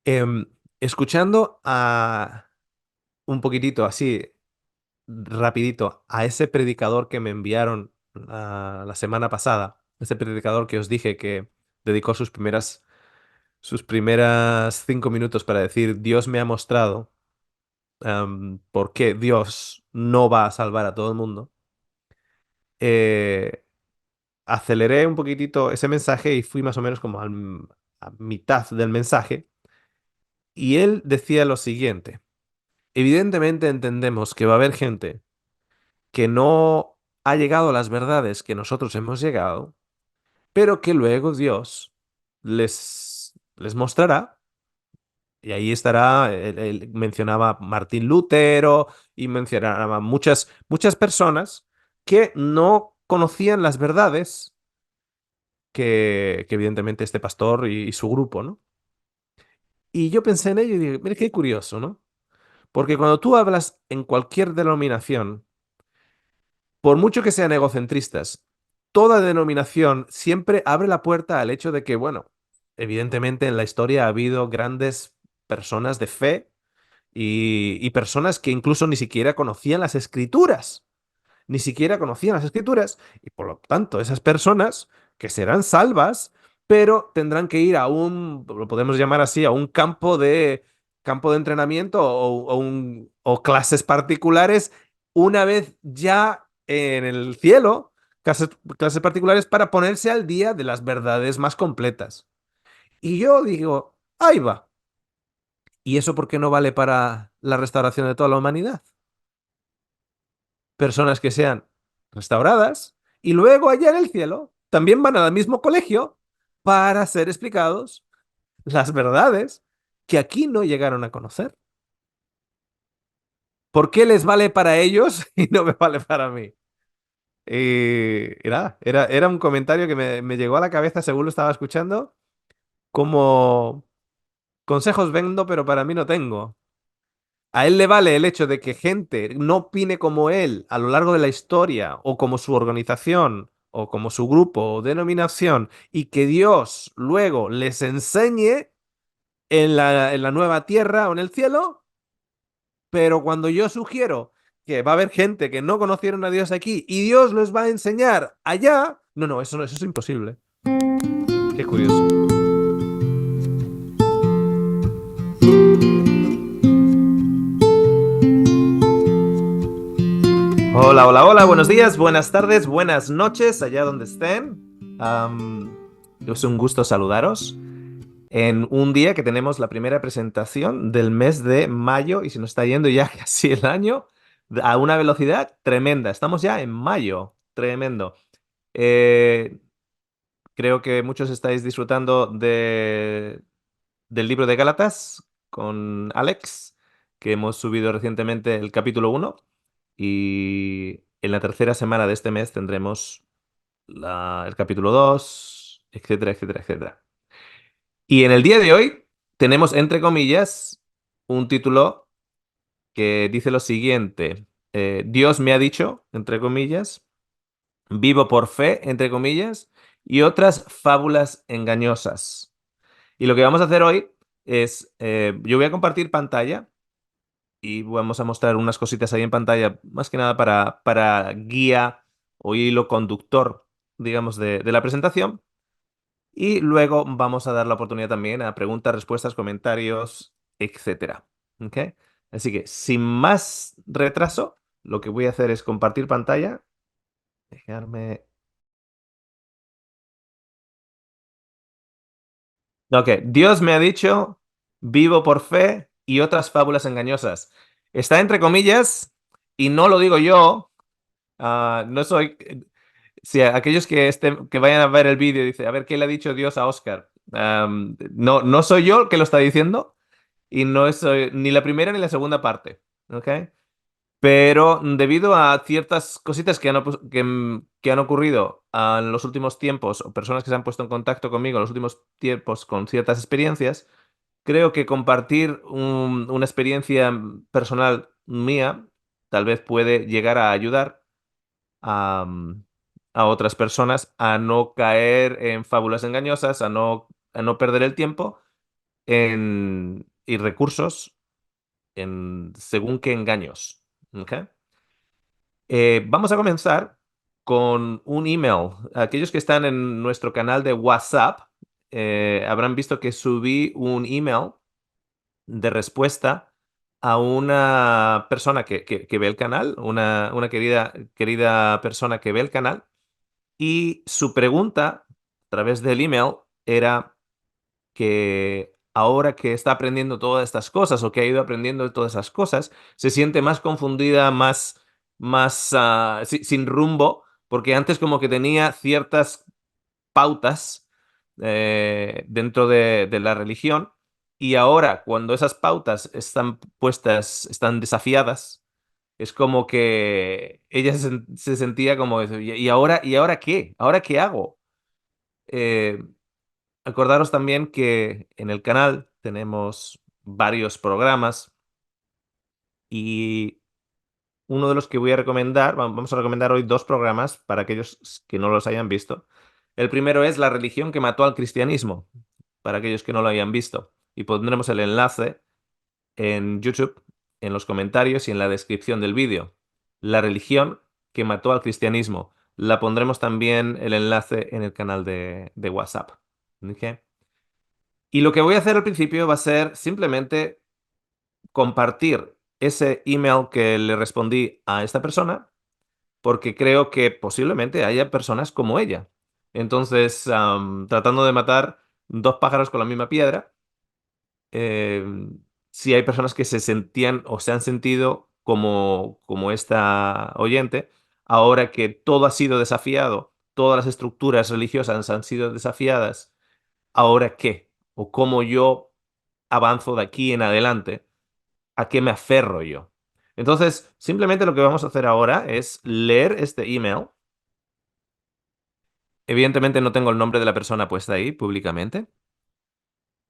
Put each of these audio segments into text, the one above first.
Em, Escuchando a un poquitito así, rapidito, a ese predicador que me enviaron la semana pasada, ese predicador que os dije que dedicó sus primeras 5 minutos para decir, Dios me ha mostrado por qué Dios no va a salvar a todo el mundo. eh, Aceleré un poquitito ese mensaje y fui más o menos como a mitad del mensaje. Y él decía lo siguiente. Evidentemente entendemos que va a haber gente que no ha llegado a las verdades que nosotros hemos llegado, pero que luego Dios les mostrará, y ahí estará, él mencionaba a Martín Lutero y mencionaba muchas personas que no conocían las verdades que evidentemente este pastor y su grupo, ¿no? Y yo pensé en ello y dije, mira qué curioso, ¿no? Porque cuando tú hablas en cualquier denominación, por mucho que sean egocentristas, toda denominación siempre abre la puerta al hecho de que, bueno, evidentemente en la historia ha habido grandes personas de fe y personas que incluso ni siquiera conocían las escrituras, ni siquiera conocían las escrituras, y por lo tanto esas personas que serán salvas, pero tendrán que ir a lo podemos llamar así, a un campo de entrenamiento o clases particulares una vez ya en el cielo, clases particulares para ponerse al día de las verdades más completas. Y yo digo, ahí va. ¿Y eso por qué no vale para la restauración de toda la humanidad? Personas que sean restauradas y luego allá en el cielo también van al mismo colegio para ser explicados las verdades que aquí no llegaron a conocer. ¿Por qué les vale para ellos y no me vale para mí? Y nada, era un comentario que me llegó a la cabeza según lo estaba escuchando, como consejos vendo, pero para mí no tengo. A él le vale el hecho de que gente no opine como él a lo largo de la historia, o como su organización, o como su grupo o denominación, y que Dios luego les enseñe en la nueva tierra o en el cielo, pero cuando yo sugiero que va a haber gente que no conocieron a Dios aquí y Dios les va a enseñar allá, no, no, eso es imposible. Qué curioso. Hola, hola, hola, buenos días, buenas tardes, buenas noches, allá donde estén. Es un gusto saludaros en un día que tenemos la primera presentación del mes de mayo y se nos está yendo ya casi el año a una velocidad tremenda. Estamos ya en mayo, tremendo. Eh, Creo que muchos estáis disfrutando del libro de Gálatas con Alex, que hemos subido recientemente el capítulo uno, y en la tercera semana de este mes tendremos el capítulo 2, etcétera, etcétera, etcétera. Y en el día de hoy tenemos, entre comillas, un título que dice lo siguiente. Dios me ha dicho, entre comillas, vivo por fe, entre comillas, y otras fábulas engañosas. Y lo que vamos a hacer hoy es, yo voy a compartir pantalla y vamos a mostrar unas cositas ahí en pantalla, más que nada para guía o hilo conductor, digamos, de la presentación. Y luego vamos a dar la oportunidad también a preguntas, respuestas, comentarios, etcétera. ¿Ok? Así que, sin más retraso, lo que voy a hacer es compartir pantalla. Dejarme. Ok, Dios me ha dicho, vivo por fe y otras fábulas engañosas. Está entre comillas y no lo digo yo. No soy. Si aquellos que vayan a ver el vídeo dicen, a ver qué le ha dicho Dios a Oscar. No, no soy yo el que lo está diciendo y no es ni la primera ni la segunda parte. ¿Ok? Pero debido a ciertas cositas que han ocurrido en los últimos tiempos, o personas que se han puesto en contacto conmigo en los últimos tiempos con ciertas experiencias, creo que compartir una experiencia personal mía tal vez puede llegar a ayudar a, a otras personas a no caer en fábulas engañosas, a no perder el tiempo y recursos según qué engaños. ¿Ok? Vamos a comenzar con un email. Aquellos que están en nuestro canal de WhatsApp habrán visto que subí un email de respuesta a una persona que ve el canal, una querida persona que ve el canal, y su pregunta a través del email era que ahora que está aprendiendo todas estas cosas o que ha ido aprendiendo todas esas cosas, se siente más confundida, sin rumbo, porque antes como que tenía ciertas pautas dentro de la religión y ahora cuando esas pautas están puestas, están desafiadas, es como que ella se sentía como, ¿y ahora qué? ¿Ahora qué hago? Eh, Acordaros también que en el canal tenemos varios programas y uno de los que voy a recomendar, vamos a recomendar hoy dos programas para aquellos que no los hayan visto. El primero es La religión que mató al cristianismo, para aquellos que no lo hayan visto. Y pondremos el enlace en YouTube, en los comentarios y en la descripción del vídeo. La religión que mató al cristianismo. La pondremos también el enlace en el canal de WhatsApp. ¿Ok? Y lo que voy a hacer al principio va a ser simplemente compartir ese email que le respondí a esta persona, porque creo que posiblemente haya personas como ella. Entonces, tratando de matar dos pájaros con la misma piedra, eh, si hay personas que se sentían o se han sentido como esta oyente, ahora que todo ha sido desafiado, todas las estructuras religiosas han sido desafiadas, ¿ahora qué? ¿O cómo yo avanzo de aquí en adelante? ¿A qué me aferro yo? Entonces, simplemente lo que vamos a hacer ahora es leer este email. Evidentemente no tengo el nombre de la persona puesta ahí públicamente.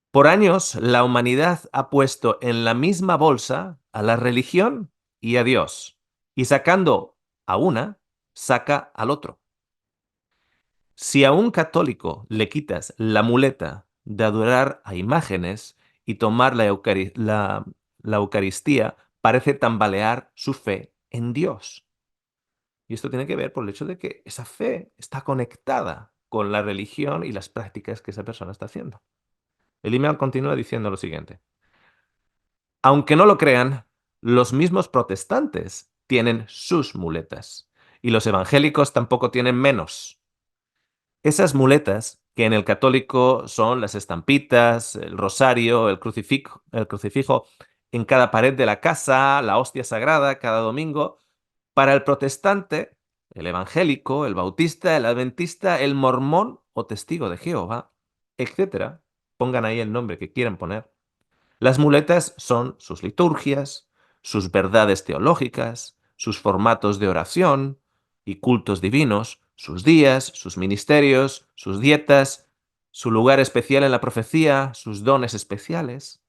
Por años, la humanidad ha puesto en la misma bolsa a la religión y a Dios, y sacando a una, saca al otro. Si a un católico le quitas la muleta de adorar a imágenes y tomar la Eucaristía, parece tambalear su fe en Dios. Y esto tiene que ver por el hecho de que esa fe está conectada con la religión y las prácticas que esa persona está haciendo. El email continúa diciendo lo siguiente. Aunque no lo crean, los mismos protestantes tienen sus muletas y los evangélicos tampoco tienen menos. Esas muletas, que en el católico son las estampitas, el rosario, el crucifijo en cada pared de la casa, la hostia sagrada cada domingo, para el protestante, el evangélico, el bautista, el adventista, el mormón o testigo de Jehová, etcétera, pongan ahí el nombre que quieran poner. Las muletas son sus liturgias, sus verdades teológicas, sus formatos de oración y cultos divinos, sus días, sus ministerios, sus dietas, su lugar especial en la profecía, sus dones especiales.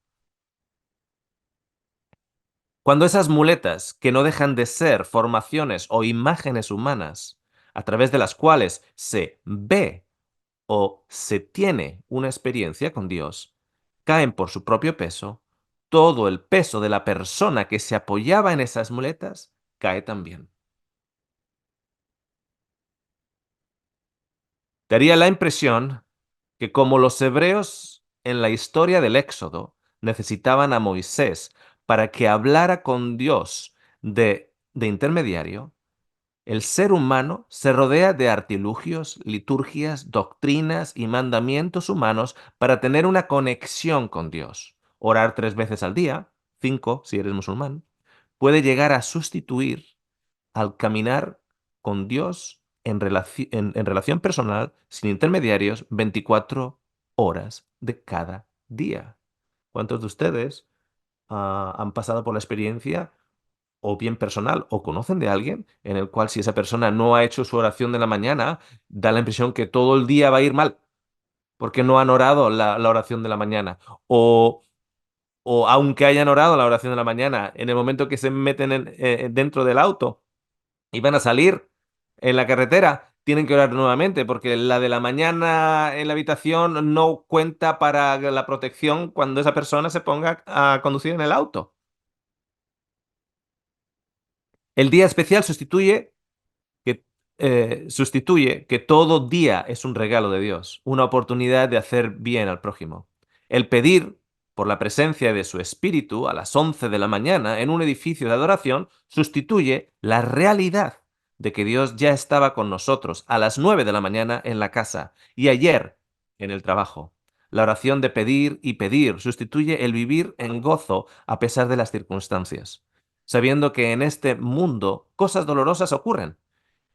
Cuando esas muletas, que no dejan de ser formaciones o imágenes humanas, a través de las cuales se ve o se tiene una experiencia con Dios, caen por su propio peso, todo el peso de la persona que se apoyaba en esas muletas cae también. Daría la impresión que como los hebreos en la historia del Éxodo necesitaban a Moisés para que hablara con Dios de intermediario, el ser humano se rodea de artilugios, liturgias, doctrinas y mandamientos humanos para tener una conexión con Dios. Orar 3 veces al día, 5 si eres musulmán, puede llegar a sustituir al caminar con Dios en relación personal, sin intermediarios, 24 horas de cada día. ¿Cuántos de ustedes han pasado por la experiencia o bien personal, o conocen de alguien en el cual si esa persona no ha hecho su oración de la mañana, da la impresión que todo el día va a ir mal, porque no han orado la oración de la mañana? O aunque hayan orado la oración de la mañana, en el momento que se meten dentro del auto y van a salir en la carretera, tienen que orar nuevamente, porque la de la mañana en la habitación no cuenta para la protección cuando esa persona se ponga a conducir en el auto. El día especial sustituye que todo día es un regalo de Dios, una oportunidad de hacer bien al prójimo. El pedir por la presencia de su espíritu a las 11 de la mañana en un edificio de adoración sustituye la realidad de que Dios ya estaba con nosotros a las 9 de la mañana en la casa y ayer en el trabajo. La oración de pedir y pedir sustituye el vivir en gozo a pesar de las circunstancias, sabiendo que en este mundo cosas dolorosas ocurren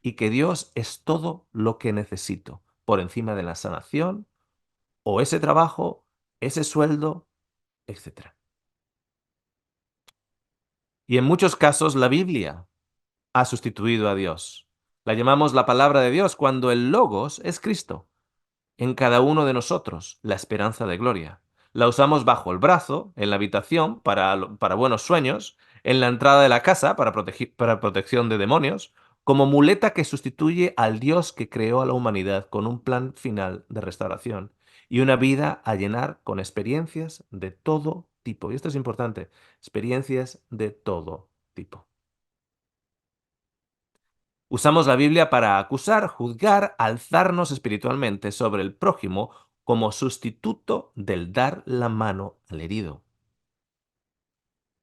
y que Dios es todo lo que necesito, por encima de la sanación o ese trabajo, ese sueldo, etcétera. Y en muchos casos la Biblia ha sustituido a Dios. La llamamos la palabra de Dios cuando el Logos es Cristo, en cada uno de nosotros, la esperanza de gloria. La usamos bajo el brazo, en la habitación, para buenos sueños, en la entrada de la casa, para protección de demonios, como muleta que sustituye al Dios que creó a la humanidad con un plan final de restauración y una vida a llenar con experiencias de todo tipo. Y esto es importante, experiencias de todo tipo. Usamos la Biblia para acusar, juzgar, alzarnos espiritualmente sobre el prójimo como sustituto del dar la mano al herido.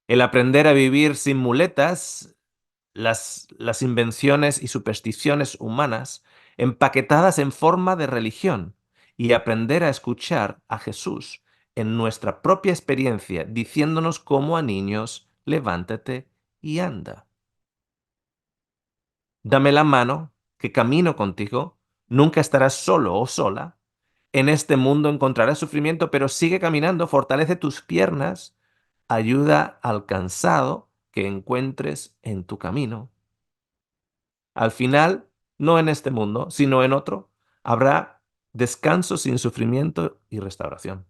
El aprender a vivir sin muletas, las invenciones y supersticiones humanas empaquetadas en forma de religión y aprender a escuchar a Jesús en nuestra propia experiencia, diciéndonos como a niños, levántate y anda. Dame la mano, que camino contigo, nunca estarás solo o sola. En este mundo encontrarás sufrimiento, pero sigue caminando, fortalece tus piernas, ayuda al cansado que encuentres en tu camino. Al final, no en este mundo, sino en otro, habrá descanso sin sufrimiento y restauración.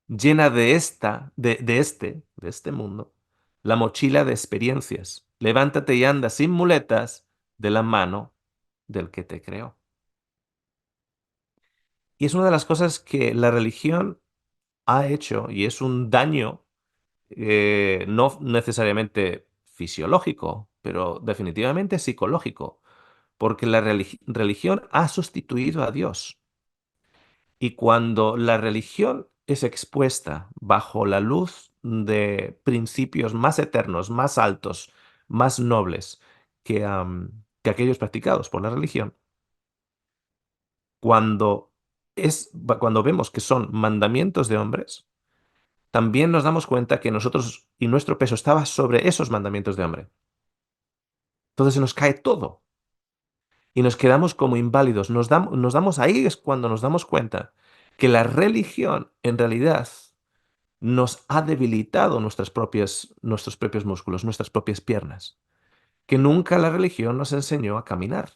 Llena de este mundo, la mochila de experiencias. Levántate y anda sin muletas de la mano del que te creó. Y es una de las cosas que la religión ha hecho y es un daño no necesariamente fisiológico, pero definitivamente psicológico, porque la religión ha sustituido a Dios. Y cuando la religión es expuesta bajo la luz de principios más eternos, más altos, más nobles que aquellos practicados por la religión, cuando, cuando vemos que son mandamientos de hombres, también nos damos cuenta que nosotros y nuestro peso estaba sobre esos mandamientos de hombre. Entonces se nos cae todo y nos quedamos como inválidos. Nos damos ahí es cuando nos damos cuenta que la religión en realidad nos ha debilitado nuestros propios músculos, nuestras propias piernas. Que nunca la religión nos enseñó a caminar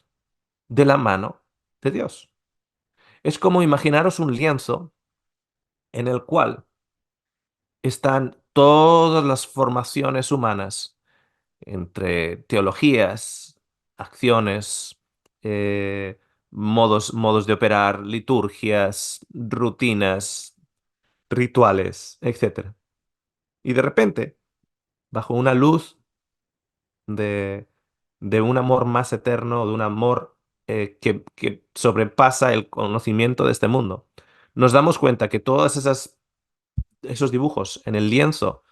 de la mano de Dios. Es como imaginaros un lienzo en el cual están todas las formaciones humanas entre teologías, acciones, eh, modos de operar, liturgias, rutinas, rituales, etcétera. Y de repente, bajo una luz de, de un amor más eterno, de un amor que sobrepasa el conocimiento de este mundo, nos damos cuenta que esos dibujos en el lienzo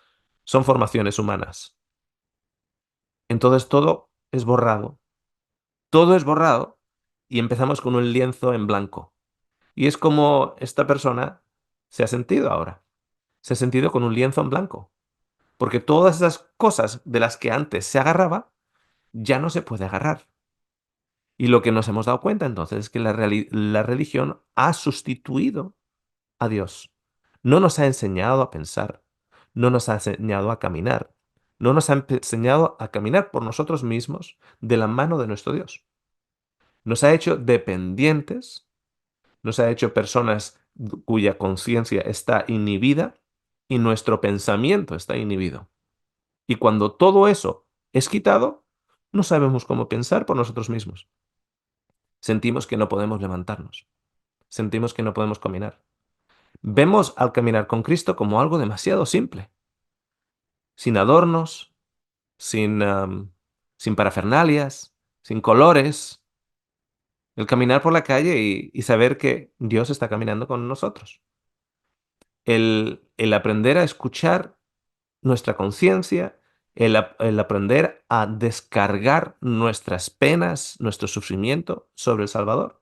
son formaciones humanas. Entonces todo es borrado y empezamos con un lienzo en blanco. Y es como esta persona se ha sentido ahora. Se ha sentido con un lienzo en blanco. Porque todas esas cosas de las que antes se agarraba, ya no se puede agarrar. Y lo que nos hemos dado cuenta entonces es que la religión ha sustituido a Dios. No nos ha enseñado a pensar, no nos ha enseñado a caminar, no nos ha enseñado a caminar por nosotros mismos de la mano de nuestro Dios. Nos ha hecho dependientes, nos ha hecho personas cuya conciencia está inhibida y nuestro pensamiento está inhibido. Y cuando todo eso es quitado, no sabemos cómo pensar por nosotros mismos. sentimos que no podemos levantarnos, sentimos que no podemos caminar. Vemos al caminar con Cristo como algo demasiado simple, sin adornos, sin parafernalias, sin colores. El caminar por la calle y saber que Dios está caminando con nosotros. El aprender a escuchar nuestra conciencia, el aprender a descargar nuestras penas, nuestro sufrimiento sobre el Salvador.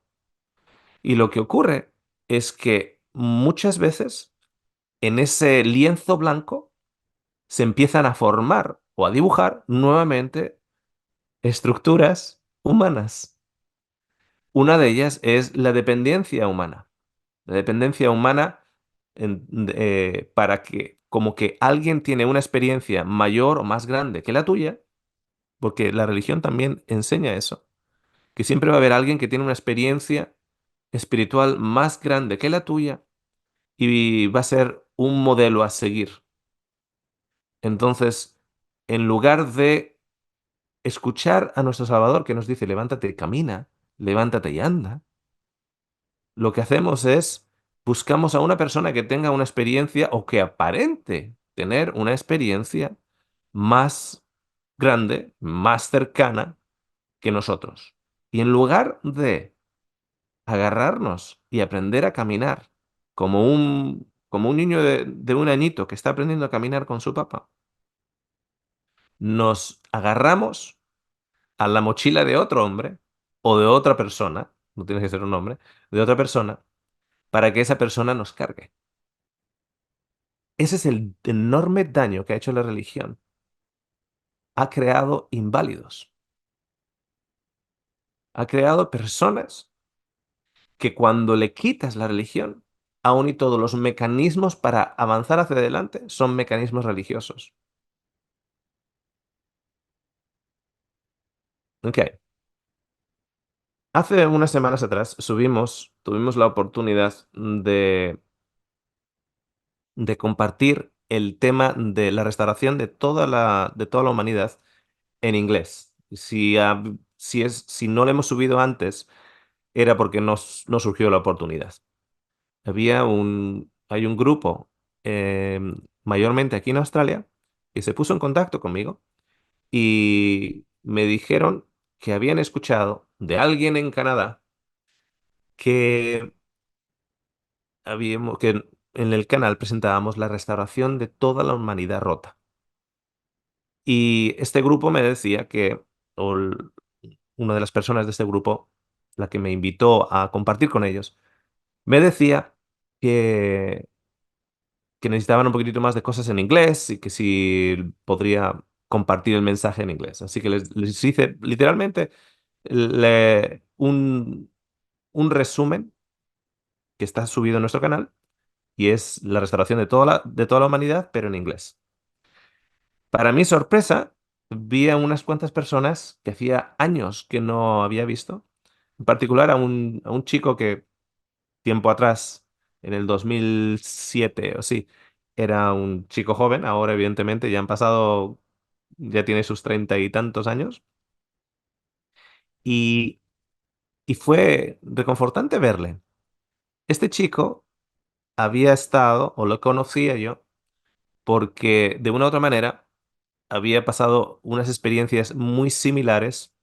Y lo que ocurre es que muchas veces en ese lienzo blanco se empiezan a formar o a dibujar nuevamente estructuras humanas. Una de ellas es la dependencia humana. La dependencia humana para que como que alguien tiene una experiencia mayor o más grande que la tuya, porque la religión también enseña eso, que siempre va a haber alguien que tiene una experiencia espiritual más grande que la tuya y va a ser un modelo a seguir. Entonces, en lugar de escuchar a nuestro Salvador que nos dice, levántate y camina, levántate y anda, lo que hacemos es buscamos a una persona que tenga una experiencia o que aparente tener una experiencia más grande, más cercana que nosotros. Y en lugar de agarrarnos y aprender a caminar como un niño de un añito que está aprendiendo a caminar con su papá, nos agarramos a la mochila de otro hombre o de otra persona, no tiene que ser un hombre, de otra persona, para que esa persona nos cargue. Ese es el enorme daño que ha hecho la religión. Ha creado inválidos. Ha creado personas que cuando le quitas la religión, aún y todos los mecanismos para avanzar hacia adelante son mecanismos religiosos. Ok. Hace unas semanas atrás tuvimos la oportunidad de compartir el tema de la restauración de toda la humanidad en inglés. Si no lo hemos subido antes, era porque no surgió la oportunidad. Hay un grupo, mayormente aquí en Australia, que se puso en contacto conmigo y me dijeron que habían escuchado de alguien en Canadá que que en el canal presentábamos la restauración de toda la humanidad rota. Y este grupo me decía o l- una de las personas de este grupo, la que me invitó a compartir con ellos, me decía que, que necesitaban un poquitito más de cosas en inglés y que si podría compartir el mensaje en inglés. Así que les hice literalmente un resumen que está subido en nuestro canal y es la restauración de toda la humanidad, pero en inglés. Para mi sorpresa, vi a unas cuantas personas que hacía años que no había visto, en particular a un chico que tiempo atrás, en el 2007 o sí, era un chico joven, ahora evidentemente ya tiene sus treinta y tantos años, y, y fue reconfortante verle. Este chico había estado, o lo conocía yo, porque de una u otra manera había pasado unas experiencias muy similares,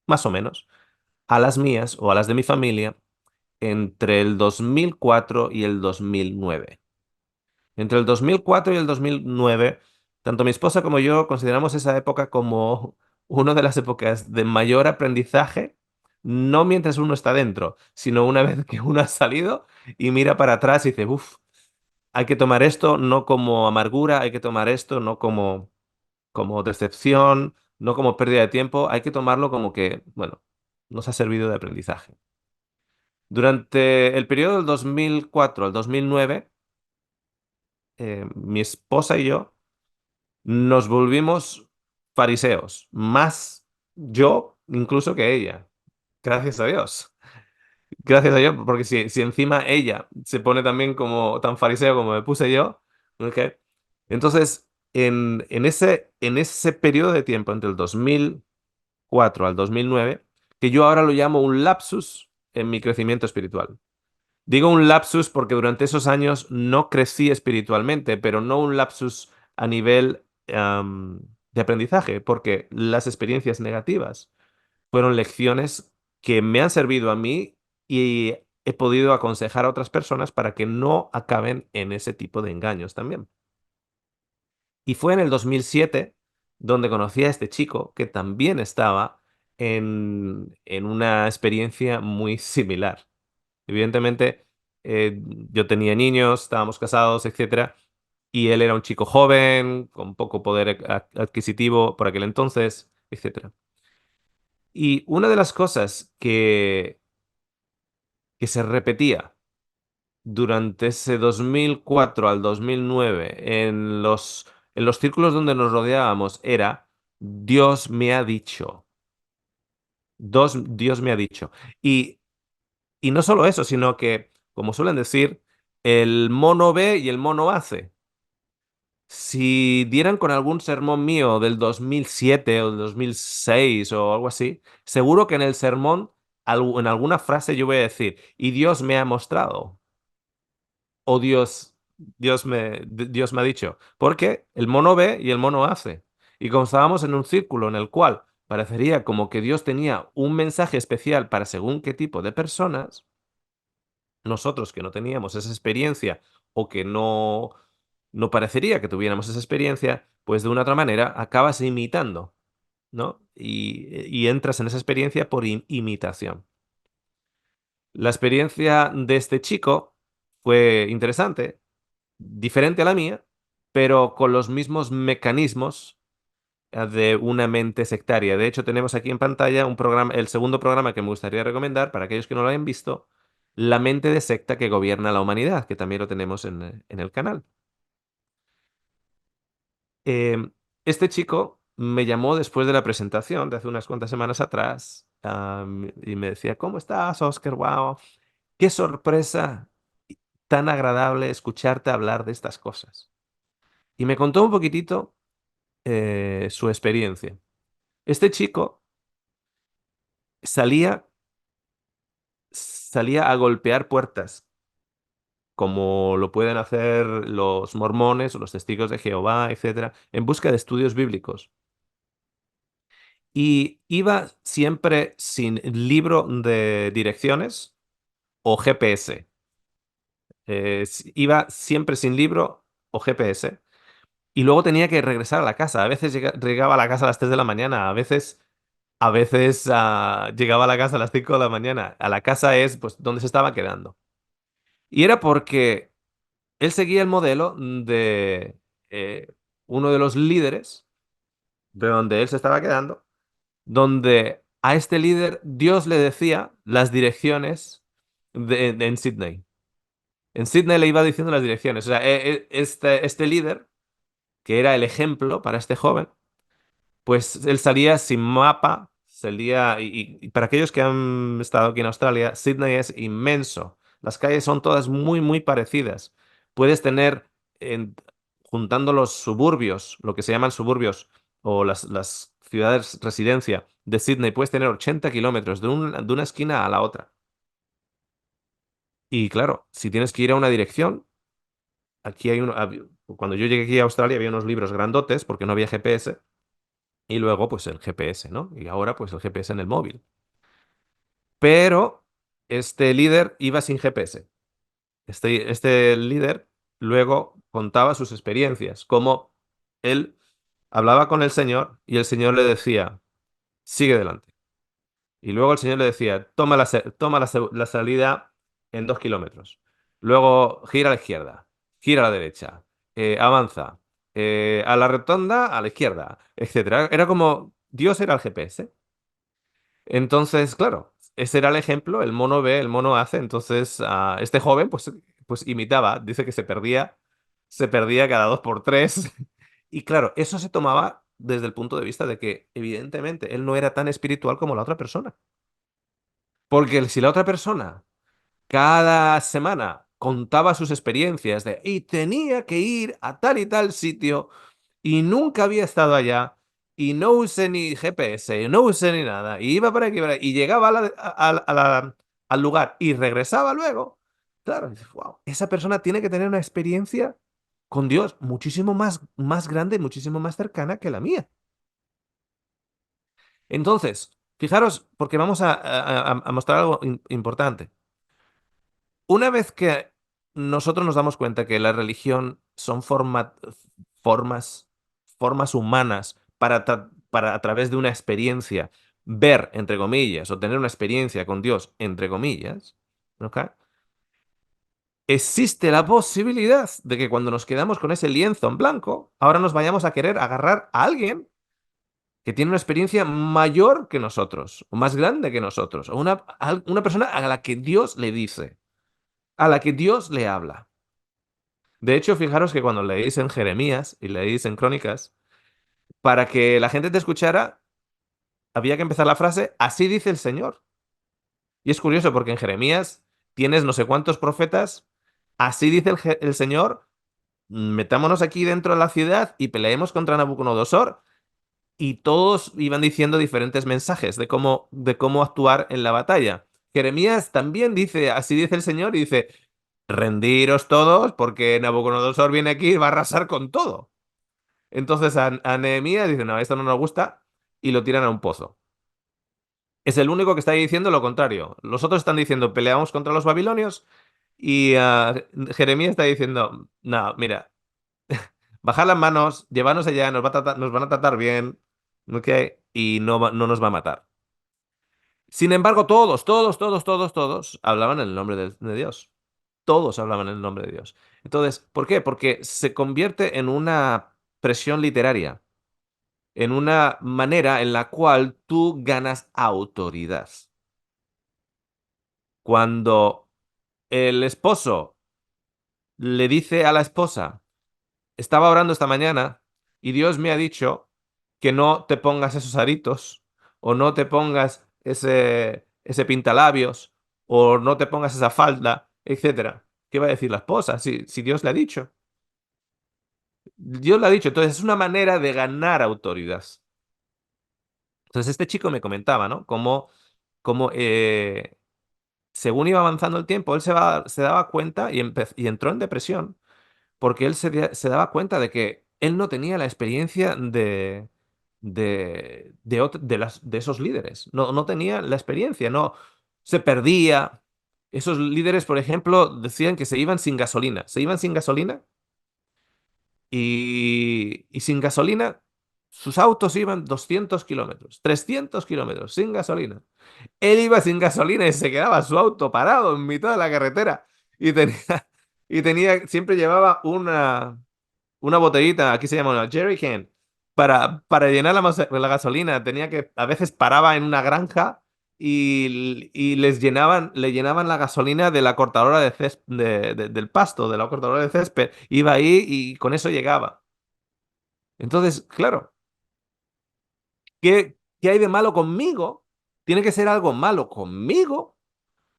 más o menos, a las mías o a las de mi familia entre el 2004 y el 2009. Entre el 2004 y el 2009, tanto mi esposa como yo consideramos esa época como una de las épocas de mayor aprendizaje, no mientras uno está dentro, sino una vez que uno ha salido y mira para atrás y dice, uff, hay que tomar esto no como amargura, hay que tomar esto no como decepción, no como pérdida de tiempo, hay que tomarlo como que, bueno, nos ha servido de aprendizaje. Durante el periodo del 2004 al 2009, mi esposa y yo nos volvimos fariseos, más yo incluso que ella. Gracias a Dios. Gracias a Dios, porque si encima ella se pone también como tan fariseo como me puse yo, ¿ok? Entonces, en ese periodo de tiempo, entre el 2004 al 2009, que yo ahora lo llamo un lapsus en mi crecimiento espiritual. Digo un lapsus porque durante esos años no crecí espiritualmente, pero no un lapsus a nivel de aprendizaje, porque las experiencias negativas fueron lecciones que me han servido a mí y he podido aconsejar a otras personas para que no acaben en ese tipo de engaños también. Y fue en el 2007 donde conocí a este chico que también estaba en una experiencia muy similar. Evidentemente, yo tenía niños, estábamos casados, etcétera, y él era un chico joven, con poco poder adquisitivo por aquel entonces, etcétera. Y una de las cosas que se repetía durante ese 2004 al 2009 en los círculos donde nos rodeábamos era: Dios me ha dicho, Dios me ha dicho. Y, y no solo eso, sino que, como suelen decir, el mono ve y el mono hace. Si dieran con algún sermón mío del 2007 o del 2006 o algo así, seguro que en el sermón, en alguna frase yo voy a decir: y Dios me ha mostrado, o Dios me ha dicho. Porque el mono ve y el mono hace. Y como estábamos en un círculo en el cual parecería como que Dios tenía un mensaje especial para según qué tipo de personas, nosotros que no teníamos esa experiencia o que no parecería que tuviéramos esa experiencia, pues de una otra manera acabas imitando, ¿no? Y entras en esa experiencia por imitación. La experiencia de este chico fue interesante, diferente a la mía, pero con los mismos mecanismos de una mente sectaria. De hecho, tenemos aquí en pantalla un programa, el segundo programa que me gustaría recomendar para aquellos que no lo hayan visto: La mente de secta que gobierna la humanidad, que también lo tenemos en el canal. Este chico me llamó después de la presentación de hace unas cuantas semanas atrás, y me decía: ¿cómo estás, Oscar? Wow, qué sorpresa tan agradable escucharte hablar de estas cosas. Y me contó un poquitito su experiencia. Este chico salía, salía a golpear puertas, como lo pueden hacer los mormones o los testigos de Jehová, etcétera, en busca de estudios bíblicos. Y iba siempre sin libro de direcciones o GPS. Iba siempre sin libro o GPS. Y luego tenía que regresar a la casa. A veces llegaba a la casa a las 3 de la mañana. A veces llegaba a la casa a las 5 de la mañana. A la casa es pues donde se estaba quedando. Y era porque él seguía el modelo de eh, uno de los líderes de donde él se estaba quedando, donde a este líder Dios le decía las direcciones en Sydney. En Sydney le iba diciendo las direcciones. O sea, este líder, que era el ejemplo para este joven, pues él salía sin mapa, salía, y para aquellos que han estado aquí en Australia, Sydney es inmenso. Las calles son todas muy, muy parecidas. Puedes tener, en- juntando los suburbios, lo que se llaman suburbios, o las ciudades residencia de Sydney, puedes tener 80 kilómetros de una esquina a la otra. Y claro, si tienes que ir a una dirección, aquí cuando yo llegué aquí a Australia había unos libros grandotes porque no había GPS. Y luego, pues el GPS, ¿no? Y ahora, pues el GPS en el móvil. Pero este líder iba sin GPS. Este líder luego contaba sus experiencias, cómo él hablaba con el Señor y el Señor le decía: sigue adelante. Y luego el Señor le decía: toma la salida en 2 kilómetros. Luego gira a la izquierda, gira a la derecha, avanza, a la rotonda, a la izquierda, etcétera. Era como Dios era el GPS. Entonces, claro, ese era el ejemplo: el mono ve, el mono hace. Entonces, este joven, pues imitaba. Dice que se perdía cada dos por tres. Y claro, eso se tomaba desde el punto de vista de que, evidentemente, él no era tan espiritual como la otra persona. Porque si la otra persona cada semana contaba sus experiencias y tenía que ir a tal y tal sitio y nunca había estado allá, y no usé ni GPS, no usé ni nada, y iba por aquí, y llegaba al lugar y regresaba luego, claro, dices, wow, esa persona tiene que tener una experiencia con Dios muchísimo más grande, muchísimo más cercana que la mía. Entonces, fijaros, porque vamos a mostrar algo importante. Una vez que nosotros nos damos cuenta que la religión son formas, formas humanas para a través de una experiencia ver, entre comillas, o tener una experiencia con Dios, entre comillas, ¿ok? Existe la posibilidad de que cuando nos quedamos con ese lienzo en blanco, ahora nos vayamos a querer agarrar a alguien que tiene una experiencia mayor que nosotros, o más grande que nosotros, o una persona a la que Dios le dice, a la que Dios le habla. De hecho, fijaros que cuando leéis en Jeremías y leéis en Crónicas, para que la gente te escuchara, había que empezar la frase, así dice el Señor. Y es curioso porque en Jeremías tienes no sé cuántos profetas, así dice el Señor, metámonos aquí dentro de la ciudad y peleemos contra Nabucodonosor. Y todos iban diciendo diferentes mensajes de cómo actuar en la batalla. Jeremías también dice, así dice el Señor, y dice, rendiros todos porque Nabucodonosor viene aquí y va a arrasar con todo. Entonces a Nehemías dice, no, esto no nos gusta, y lo tiran a un pozo. Es el único que está diciendo lo contrario. Los otros están diciendo, peleamos contra los babilonios, y Jeremías está diciendo, no, mira, bajad las manos, llevarnos allá, nos van a tratar bien, ¿ok? Y no nos va a matar. Sin embargo, todos hablaban en el nombre de Dios. Todos hablaban en el nombre de Dios. Entonces, ¿por qué? Porque se convierte en una presión literaria, en una manera en la cual tú ganas autoridad. Cuando el esposo le dice a la esposa, estaba orando esta mañana y Dios me ha dicho que no te pongas esos aritos o no te pongas ese pintalabios o no te pongas esa falda, etcétera. ¿Qué va a decir la esposa si Dios le ha dicho? Dios le ha dicho. Entonces es una manera de ganar autoridad. Entonces este chico me comentaba, ¿no? Cómo, según iba avanzando el tiempo, él se daba cuenta y entró en depresión porque él se daba cuenta de que él no tenía la experiencia de esos líderes. No tenía la experiencia, no se perdía. Esos líderes, por ejemplo, decían que se iban sin gasolina. Se iban sin gasolina y sin gasolina, sus autos iban 200 kilómetros, 300 kilómetros sin gasolina. Él iba sin gasolina y se quedaba su auto parado en mitad de la carretera. Y tenía, siempre llevaba una botellita, aquí se llama una jerry can, para llenar la gasolina. A veces paraba en una granja y le llenaban la gasolina de la cortadora del pasto, de la cortadora de césped. Iba ahí y con eso llegaba. Entonces, claro, ¿qué hay de malo conmigo? Tiene que ser algo malo conmigo.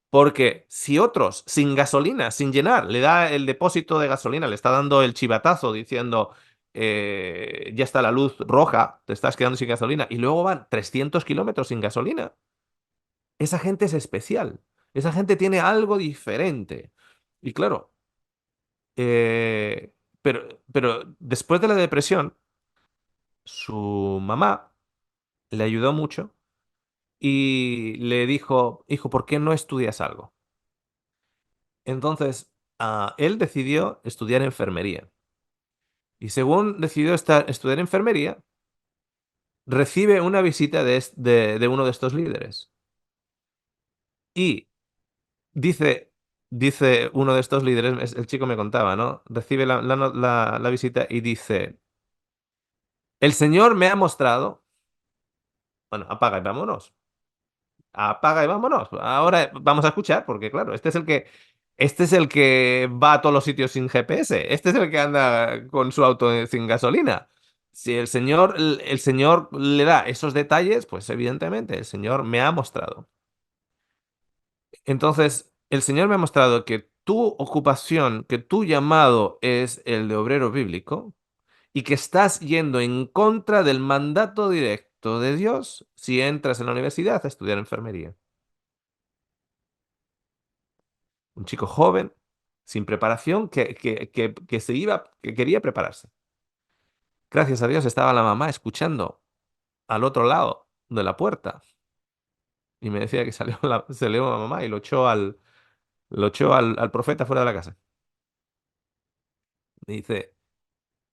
Porque si otros sin gasolina, sin llenar, le da el depósito de gasolina, le está dando el chivatazo diciendo, ya está la luz roja, te estás quedando sin gasolina, y luego van 300 kilómetros sin gasolina, esa gente es especial. Esa gente tiene algo diferente. Y claro, eh, pero después de la depresión, su mamá le ayudó mucho y le dijo, hijo, ¿por qué no estudias algo? Entonces, él decidió estudiar enfermería. Y según decidió estudiar enfermería, recibe una visita de uno de estos líderes. Y dice uno de estos líderes, el chico me contaba, ¿no? Recibe la visita y dice, el Señor me ha mostrado, bueno, apaga y vámonos. Apaga y vámonos. Ahora vamos a escuchar, porque claro, este es el que va a todos los sitios sin GPS. Este es el que anda con su auto sin gasolina. Si el Señor le da esos detalles, pues evidentemente el Señor me ha mostrado. Entonces, el Señor me ha mostrado que tu ocupación, que tu llamado es el de obrero bíblico, y que estás yendo en contra del mandato directo de Dios si entras en la universidad a estudiar enfermería. Un chico joven, sin preparación, que se iba, que quería prepararse. Gracias a Dios estaba la mamá escuchando al otro lado de la puerta y me decía que salió la mamá y lo echó al profeta fuera de la casa. Y dice,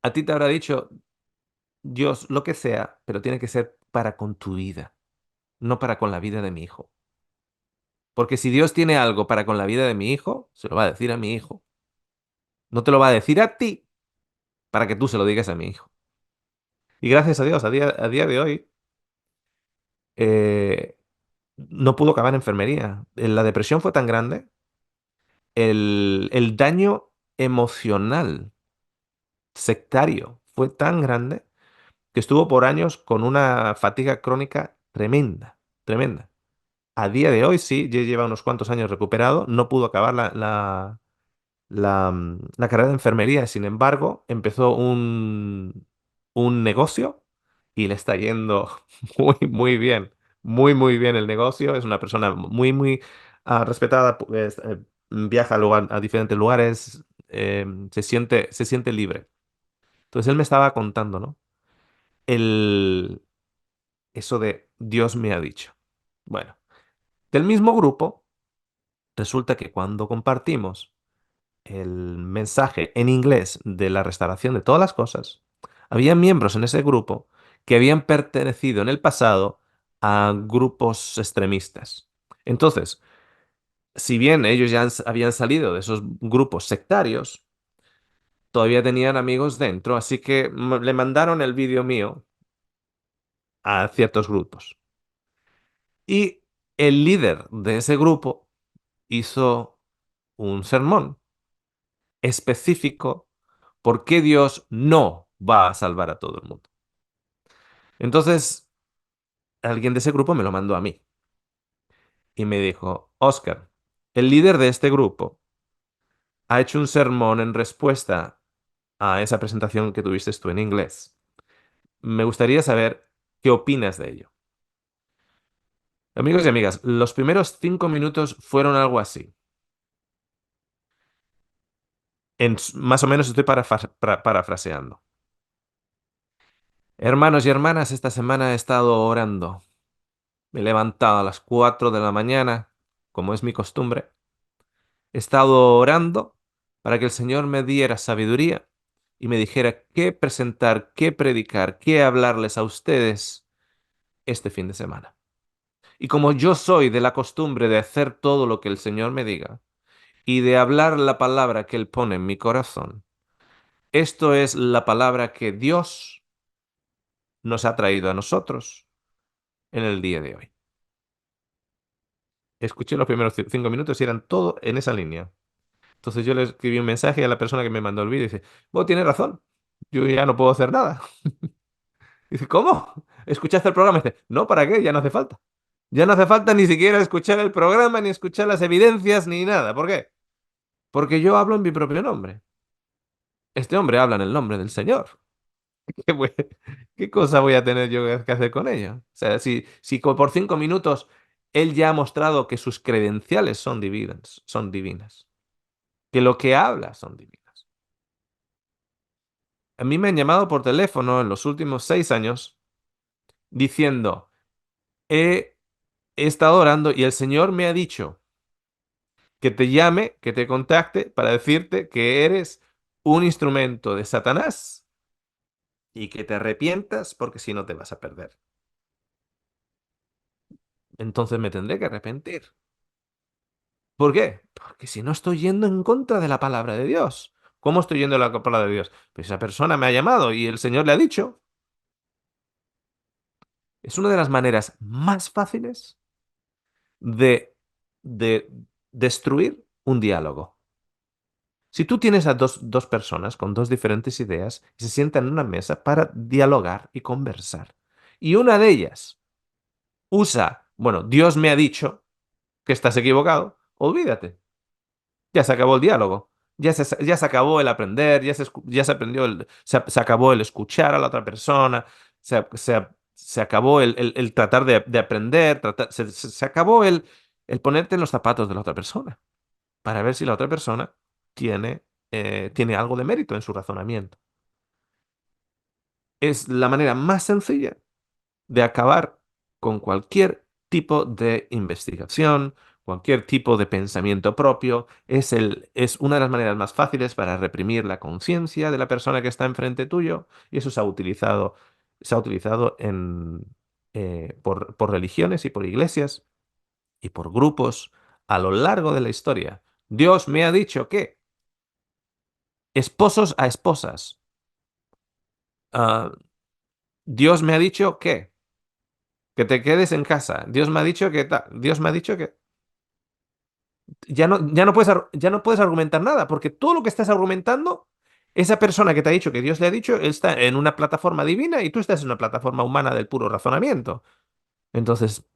a ti te habrá dicho Dios lo que sea, pero tiene que ser para con tu vida, no para con la vida de mi hijo. Porque si Dios tiene algo para con la vida de mi hijo, se lo va a decir a mi hijo. No te lo va a decir a ti para que tú se lo digas a mi hijo. Y gracias a Dios, a día de hoy, eh, no pudo acabar en enfermería. La depresión fue tan grande, el daño emocional, sectario, fue tan grande que estuvo por años con una fatiga crónica tremenda, tremenda. A día de hoy sí, ya lleva unos cuantos años recuperado, no pudo acabar la carrera de enfermería. Sin embargo, empezó un negocio y le está yendo muy, muy bien. Muy, muy bien el negocio. Es una persona muy, muy respetada. Pues, viaja a diferentes lugares, se siente libre. Entonces él me estaba contando, ¿no? El, eso de Dios me ha dicho. Bueno, del mismo grupo, resulta que cuando compartimos el mensaje en inglés de la restauración de todas las cosas, había miembros en ese grupo que habían pertenecido en el pasado a grupos extremistas. Entonces, si bien ellos ya habían salido de esos grupos sectarios, todavía tenían amigos dentro, así que le mandaron el vídeo mío a ciertos grupos. Y el líder de ese grupo hizo un sermón específico por qué Dios no va a salvar a todo el mundo. Entonces, alguien de ese grupo me lo mandó a mí y me dijo, Oscar, el líder de este grupo ha hecho un sermón en respuesta a esa presentación que tuviste tú en inglés. Me gustaría saber qué opinas de ello. Amigos y amigas, los primeros 5 minutos fueron algo así. Más o menos estoy parafraseando. Hermanos y hermanas, esta semana he estado orando. Me he levantado a las 4 de la mañana, como es mi costumbre. He estado orando para que el Señor me diera sabiduría y me dijera qué presentar, qué predicar, qué hablarles a ustedes este fin de semana. Y como yo soy de la costumbre de hacer todo lo que el Señor me diga y de hablar la palabra que Él pone en mi corazón, esto es la palabra que Dios nos ha traído a nosotros en el día de hoy. Escuché los primeros 5 minutos y eran todo en esa línea. Entonces yo le escribí un mensaje a la persona que me mandó el vídeo y dice, vos tienes razón, yo ya no puedo hacer nada. Dice, ¿cómo? ¿Escuchaste el programa? Dice, no, ¿para qué? Ya no hace falta. Ya no hace falta ni siquiera escuchar el programa, ni escuchar las evidencias, ni nada. ¿Por qué? Porque yo hablo en mi propio nombre. Este hombre habla en el nombre del Señor. ¿Qué, voy- qué cosa voy a tener yo que hacer con ello? O sea, si por 5 minutos él ya ha mostrado que sus credenciales son divinas, que lo que habla son divinas. A mí me han llamado por teléfono en los últimos 6 años diciendo, he, he estado orando y el Señor me ha dicho que te llame, que te contacte para decirte que eres un instrumento de Satanás y que te arrepientas porque si no te vas a perder. Entonces me tendré que arrepentir. ¿Por qué? Porque si no estoy yendo en contra de la palabra de Dios. ¿Cómo estoy yendo en la palabra de Dios? Pues esa persona me ha llamado y el Señor le ha dicho. Es una de las maneras más fáciles de, de destruir un diálogo. Si tú tienes a dos personas con dos diferentes ideas y se sientan en una mesa para dialogar y conversar, y una de ellas usa, bueno, Dios me ha dicho que estás equivocado, olvídate, ya se acabó el diálogo. ya se acabó el aprender, ya se aprendió se acabó el escuchar a la otra persona, se acabó el tratar de aprender, se acabó el ponerte en los zapatos de la otra persona para ver si la otra persona tiene, tiene algo de mérito en su razonamiento. Es la manera más sencilla de acabar con cualquier tipo de investigación, cualquier tipo de pensamiento propio. Es una de las maneras más fáciles para reprimir la conciencia de la persona que está enfrente tuyo y eso se ha utilizado por religiones y por iglesias y por grupos a lo largo de la historia. Dios me ha dicho que esposos a esposas. ah, Dios me ha dicho que te quedes en casa. Dios me ha dicho que Dios me ha dicho que ya no puedes argumentar nada, porque todo lo que estás argumentando, esa persona que te ha dicho que Dios le ha dicho, él está en una plataforma divina y tú estás en una plataforma humana del puro razonamiento. Entonces,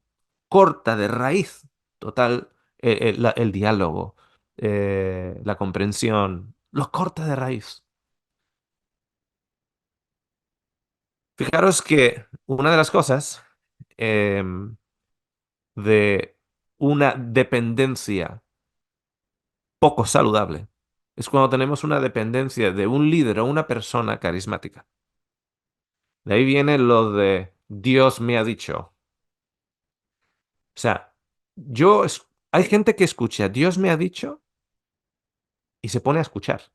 corta de raíz total el diálogo, la comprensión, lo corta de raíz. Fijaros que una de las cosas em, de una dependencia poco saludable es cuando tenemos una dependencia de un líder o una persona carismática. De ahí viene lo de Dios me ha dicho. O sea, hay gente que escucha Dios me ha dicho y se pone a escuchar.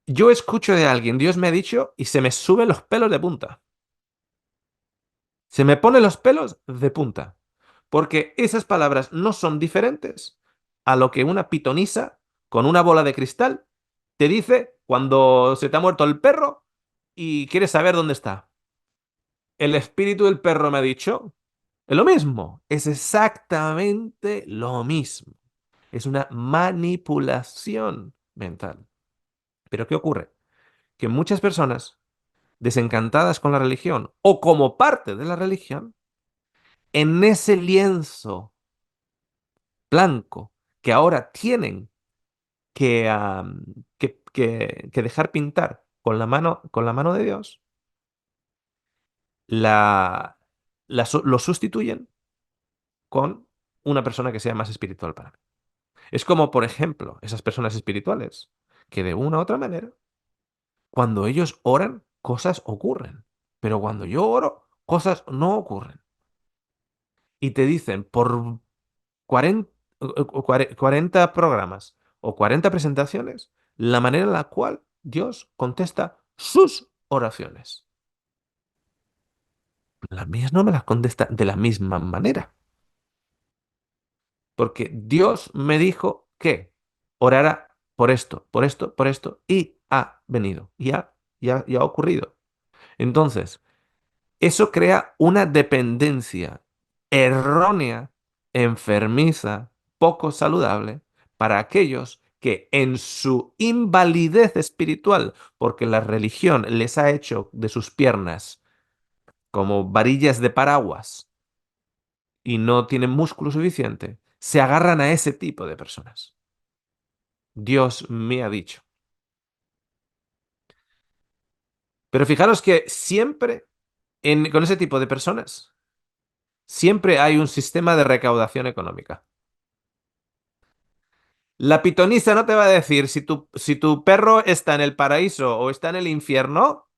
Yo escucho de alguien Dios me ha dicho y se me suben los pelos de punta. Se me ponen los pelos de punta. Porque esas palabras no son diferentes a lo que una pitonisa con una bola de cristal te dice cuando se te ha muerto el perro y quieres saber dónde está. El espíritu del perro me ha dicho, es lo mismo, es exactamente lo mismo. Es una manipulación mental. Pero ¿qué ocurre? Que muchas personas, desencantadas con la religión o como parte de la religión, en ese lienzo blanco que ahora tienen que dejar pintar con la mano de Dios, lo sustituyen con una persona que sea más espiritual para mí. Es como, por ejemplo, esas personas espirituales que de una u otra manera, cuando ellos oran, cosas ocurren. Pero cuando yo oro, cosas no ocurren. Y te dicen por 40, 40 programas o 40 presentaciones la manera en la cual Dios contesta sus oraciones. Las mías no me las contesta de la misma manera. Porque Dios me dijo que orara por esto, por esto, por esto, y ha venido, y ha ocurrido. Entonces, eso crea una dependencia errónea, enfermiza, poco saludable para aquellos que en su invalidez espiritual, porque la religión les ha hecho de sus piernas como varillas de paraguas y no tienen músculo suficiente, se agarran a ese tipo de personas. Dios me ha dicho. Pero fijaros que siempre con ese tipo de personas, siempre hay un sistema de recaudación económica. La pitonisa no te va a decir si tu perro está en el paraíso o está en el infierno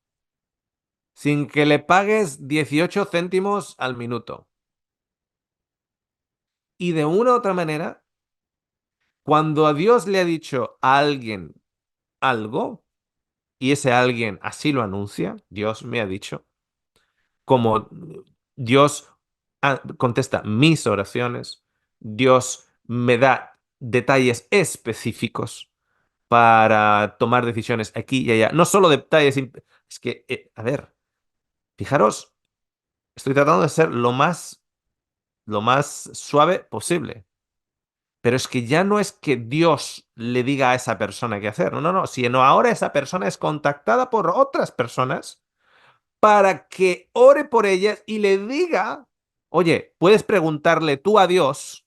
sin que le pagues 18 céntimos al minuto. Y de una u otra manera, cuando a Dios le ha dicho a alguien algo, y ese alguien así lo anuncia, Dios me ha dicho, como Dios contesta mis oraciones, Dios me da detalles específicos para tomar decisiones aquí y allá. No solo detalles, es que, a ver, fijaros, estoy tratando de ser lo más suave posible. Pero es que ya no es que Dios le diga a esa persona qué hacer, no, no, no, sino ahora esa persona es contactada por otras personas para que ore por ellas y le diga, oye, puedes preguntarle tú a Dios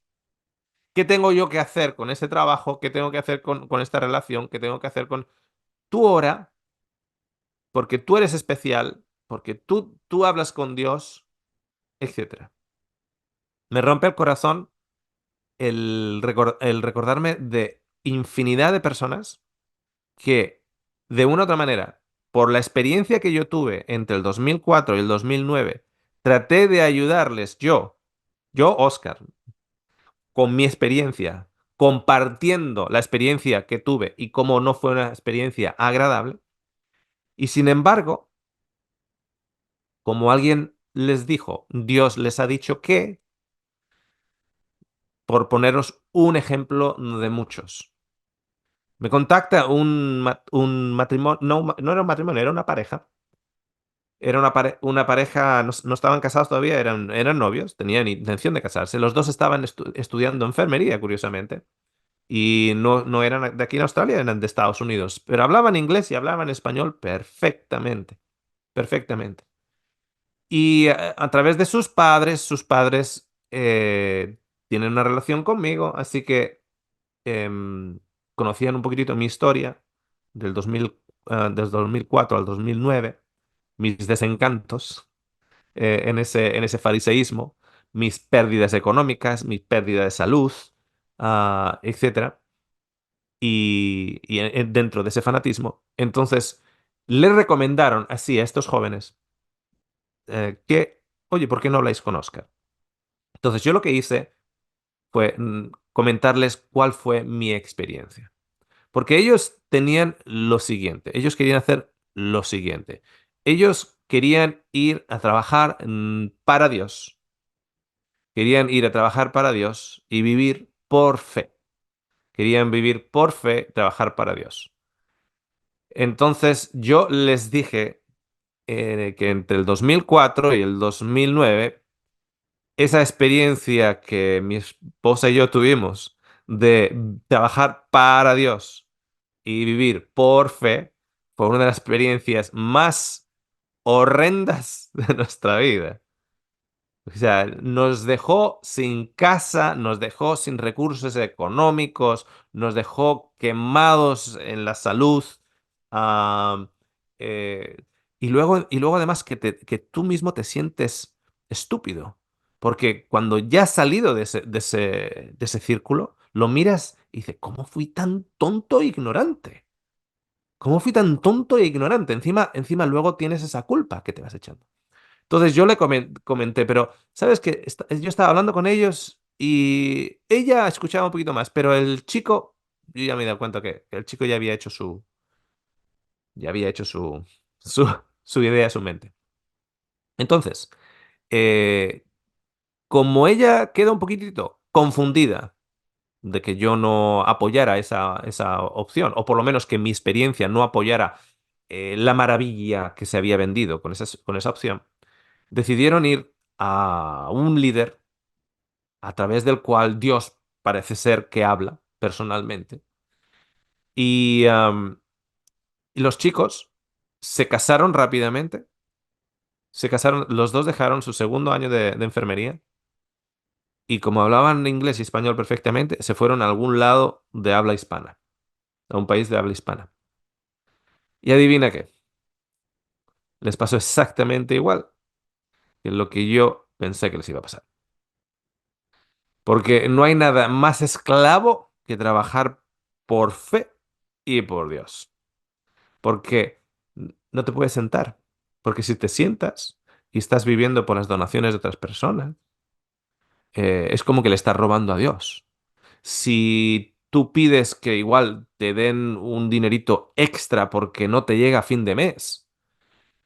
¿Qué tengo yo que hacer con ese trabajo? ¿Qué tengo que hacer con esta relación? ¿Qué tengo que hacer con tu hora? Porque tú eres especial, porque tú hablas con Dios, etcétera. Me rompe el corazón el recordarme de infinidad de personas que, de una u otra manera, por la experiencia que yo tuve entre el 2004 y el 2009, traté de ayudarles yo, Oscar, con mi experiencia, compartiendo la experiencia que tuve y cómo no fue una experiencia agradable. Y sin embargo, como alguien les dijo, Dios les ha dicho que, por poneros un ejemplo de muchos. Me contacta un matrimonio, no, no era un matrimonio, era una pareja. Era una pareja, no, no estaban casados todavía, eran novios, tenían intención de casarse. Los dos estaban estudiando enfermería, curiosamente. Y no eran de aquí en Australia, eran de Estados Unidos. Pero hablaban inglés y hablaban español perfectamente, perfectamente. Y a través de sus padres tienen una relación conmigo, así que conocían un poquitito mi historia del 2000, desde 2004 al 2009, mis desencantos en ese fariseísmo, mis pérdidas económicas, mi pérdida de salud, etcétera, y dentro de ese fanatismo. Entonces, le recomendaron así a estos jóvenes que, oye, ¿por qué no habláis con Oscar? Entonces, yo lo que hice fue comentarles cuál fue mi experiencia. Porque ellos tenían lo siguiente, ellos querían hacer lo siguiente. Ellos querían ir a trabajar para Dios, querían ir a trabajar para Dios y vivir por fe. Querían vivir por fe, trabajar para Dios. Entonces yo les dije que entre el 2004 y el 2009, esa experiencia que mi esposa y yo tuvimos de trabajar para Dios y vivir por fe fue una de las experiencias más horrendas de nuestra vida. O sea, nos dejó sin casa, nos dejó sin recursos económicos, nos dejó quemados en la salud. ah, eh, y luego además que tú mismo te sientes estúpido. Porque cuando ya has salido de ese círculo, lo miras y dices, ¿cómo fui tan tonto e ignorante? ¿Cómo fui tan tonto e ignorante? Encima luego tienes esa culpa que te vas echando. Entonces yo le comenté, pero ¿sabes qué? Yo estaba hablando con ellos y ella escuchaba un poquito más, pero el chico, yo ya me he dado cuenta que el chico ya había hecho su, su idea, su mente. Entonces, eh, como ella queda un poquitito confundida de que yo no apoyara esa opción, o por lo menos que mi experiencia no apoyara la maravilla que se había vendido con esa opción, decidieron ir a un líder a través del cual Dios parece ser que habla personalmente. Y los chicos se casaron rápidamente, se casaron, los dos dejaron su segundo año de enfermería y como hablaban inglés y español perfectamente, se fueron a algún lado de habla hispana, a un país de habla hispana. Y adivina qué, les pasó exactamente igual que lo que yo pensé que les iba a pasar. Porque no hay nada más esclavo que trabajar por fe y por Dios. Porque no te puedes sentar. Porque si te sientas y estás viviendo por las donaciones de otras personas, es como que le estás robando a Dios. Si tú pides que igual te den un dinerito extra porque no te llega a fin de mes,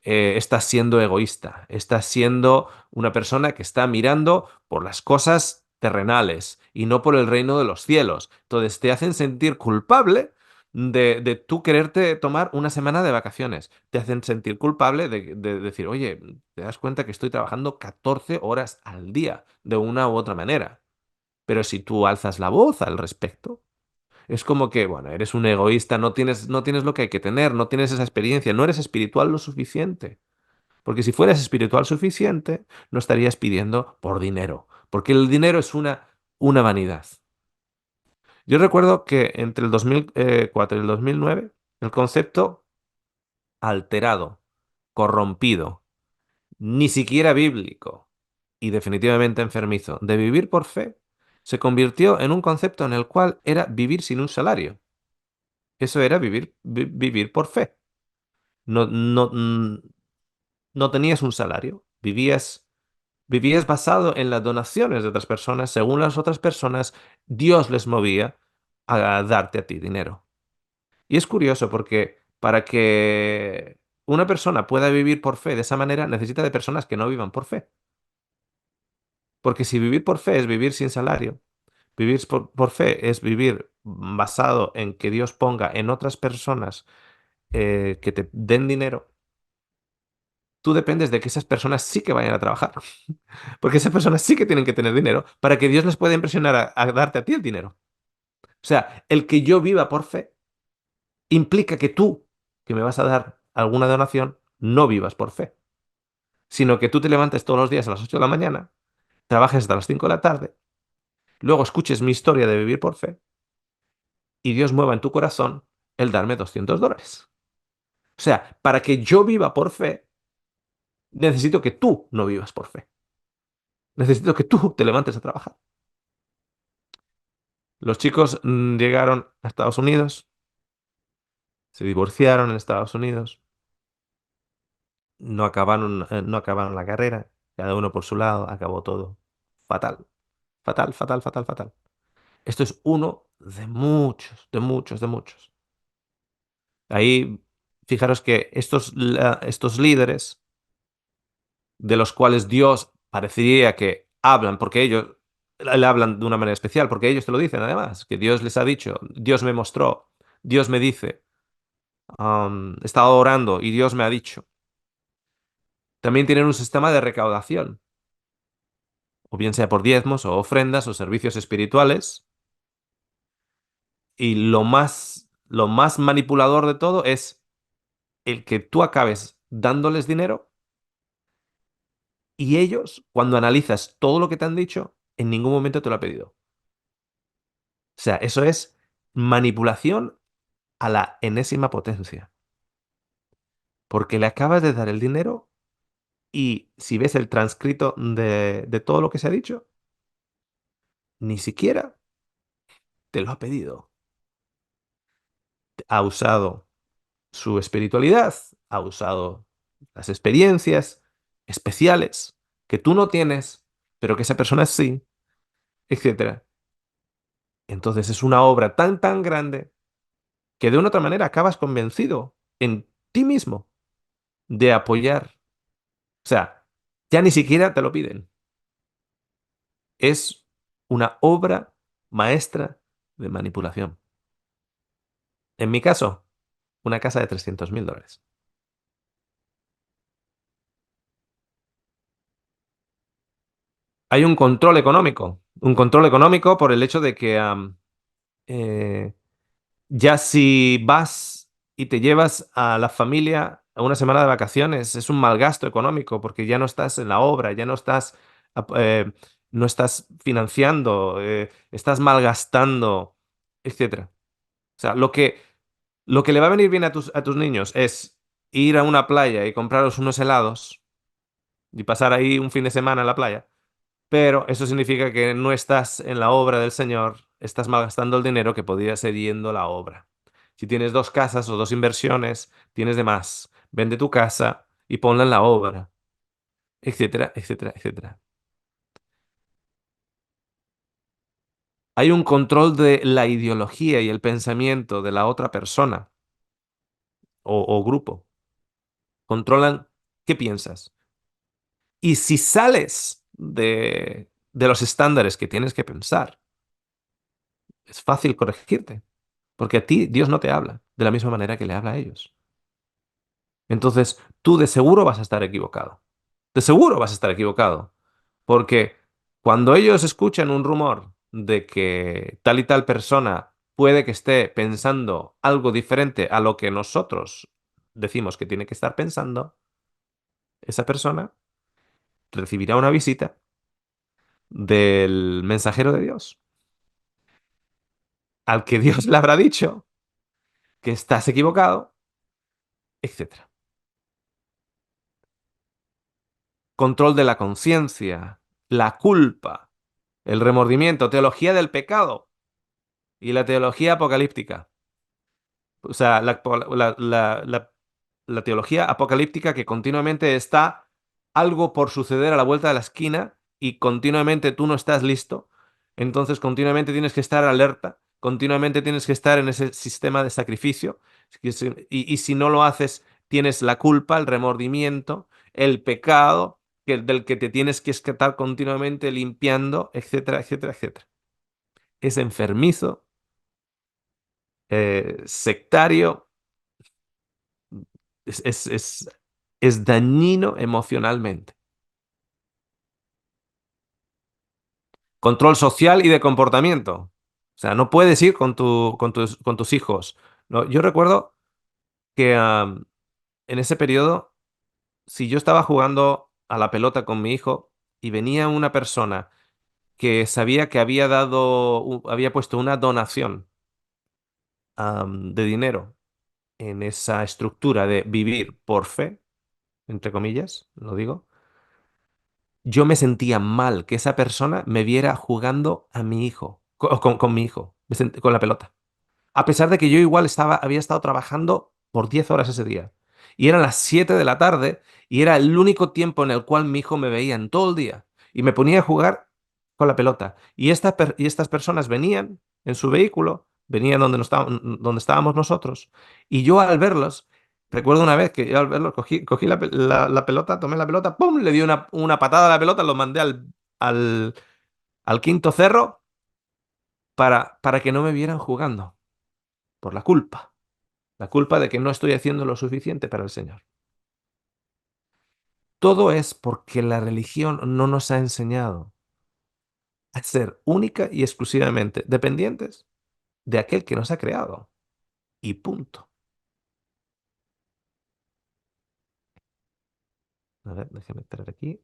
estás siendo egoísta, estás siendo una persona que está mirando por las cosas terrenales y no por el reino de los cielos. Entonces te hacen sentir culpable de tú quererte tomar una semana de vacaciones. Te hacen sentir culpable de decir, oye, te das cuenta que estoy trabajando 14 horas al día, de una u otra manera. Pero si tú alzas la voz al respecto, es como que, bueno, eres un egoísta, no tienes lo que hay que tener, no tienes esa experiencia, no eres espiritual lo suficiente. Porque si fueras espiritual suficiente, no estarías pidiendo por dinero. Porque el dinero es una vanidad. Yo recuerdo que entre el 2004 y el 2009, el concepto alterado, corrompido, ni siquiera bíblico y definitivamente enfermizo de vivir por fe se convirtió en un concepto en el cual era vivir sin un salario. Eso era vivir por fe. No, no, no tenías un salario, vivías basado en las donaciones de otras personas. Según las otras personas, Dios les movía a darte a ti dinero. Y es curioso porque para que una persona pueda vivir por fe de esa manera, necesita de personas que no vivan por fe. Porque si vivir por fe es vivir sin salario, vivir por fe es vivir basado en que Dios ponga en otras personas que te den dinero, tú dependes de que esas personas sí que vayan a trabajar. Porque esas personas sí que tienen que tener dinero para que Dios les pueda impresionar a darte a ti el dinero. O sea, el que yo viva por fe implica que tú, que me vas a dar alguna donación, no vivas por fe, sino que tú te levantes todos los días a las 8 de la mañana, trabajes hasta las 5 de la tarde, luego escuches mi historia de vivir por fe y Dios mueva en tu corazón el darme $200. O sea, para que yo viva por fe, necesito que tú no vivas por fe. Necesito que tú te levantes a trabajar. Los chicos llegaron a Estados Unidos, se divorciaron en Estados Unidos, no acabaron la carrera, cada uno por su lado, acabó todo fatal, fatal, fatal, fatal, fatal. Esto es uno de muchos, de muchos, de muchos. Ahí, fijaros que estos líderes, de los cuales Dios parecería que hablan, porque ellos le hablan de una manera especial, porque ellos te lo dicen además, que Dios les ha dicho, Dios me mostró, Dios me dice, he estado orando y Dios me ha dicho. También tienen un sistema de recaudación, o bien sea por diezmos o ofrendas o servicios espirituales, y lo más manipulador de todo es el que tú acabes dándoles dinero y ellos, cuando analizas todo lo que te han dicho, en ningún momento te lo ha pedido. O sea, eso es manipulación a la enésima potencia, porque le acabas de dar el dinero y si ves el transcrito de todo lo que se ha dicho, ni siquiera te lo ha pedido. Ha usado su espiritualidad, ha usado las experiencias especiales que tú no tienes, pero que esa persona sí, etcétera. Entonces es una obra tan, tan grande que de una otra manera acabas convencido en ti mismo de apoyar. O sea, ya ni siquiera te lo piden. Es una obra maestra de manipulación. En mi caso, una casa de $300.000. Hay un control económico por el hecho de que eh, ya si vas y te llevas a la familia a una semana de vacaciones, es un mal gasto económico porque ya no estás en la obra, ya ap- eh, no estás financiando, estás malgastando, etcétera. O sea, lo que le va a venir bien a tus niños es ir a una playa y compraros unos helados y pasar ahí un fin de semana en la playa. Pero eso significa que no estás en la obra del Señor, estás malgastando el dinero que podría ser yendo a la obra. Si tienes dos casas o dos inversiones, tienes de más. Vende tu casa y ponla en la obra, etcétera, etcétera, etcétera. Hay un control de la ideología y el pensamiento de la otra persona o grupo. Controlan qué piensas. Y si sales de los estándares que tienes que pensar, es fácil corregirte. Porque a ti Dios no te habla de la misma manera que le habla a ellos. Entonces, tú de seguro vas a estar equivocado. De seguro vas a estar equivocado. Porque cuando ellos escuchan un rumor de que tal y tal persona puede que esté pensando algo diferente a lo que nosotros decimos que tiene que estar pensando, esa persona recibirá una visita del mensajero de Dios. al que Dios le habrá dicho que estás equivocado, etcétera. Control de la conciencia, la culpa, el remordimiento, teología del pecado y la teología apocalíptica. O sea, la teología apocalíptica que continuamente está algo por suceder a la vuelta de la esquina y continuamente tú no estás listo. Entonces continuamente tienes que estar alerta, continuamente tienes que estar en ese sistema de sacrificio. Y si no lo haces, tienes la culpa, el remordimiento, el pecado del que te tienes que estar continuamente limpiando, etcétera, etcétera, etcétera. Es enfermizo, sectario. Es, es, es, es dañino emocionalmente. Control social y de comportamiento. O sea, no puedes ir con tus hijos. No, yo recuerdo que en ese periodo, si yo estaba jugando a la pelota con mi hijo y venía una persona que sabía que había había puesto una donación de dinero en esa estructura de vivir por fe, entre comillas, lo digo, yo me sentía mal que esa persona me viera jugando a mi hijo, con mi hijo, con la pelota. A pesar de que yo igual había estado trabajando por 10 horas ese día. Y eran las 7 de la tarde y era el único tiempo en el cual mi hijo me veía en todo el día. Y me ponía a jugar con la pelota. Y estas personas venían en su vehículo, venían donde estábamos nosotros. Y yo al verlos, recuerdo una vez que yo al verlos cogí la pelota, tomé la pelota, ¡pum! Le di una patada a la pelota, lo mandé al, al quinto cerro para que no me vieran jugando, por la culpa. La culpa de que no estoy haciendo lo suficiente para el Señor. Todo es porque la religión no nos ha enseñado a ser única y exclusivamente dependientes de aquel que nos ha creado. Y punto. A ver, déjame entrar aquí.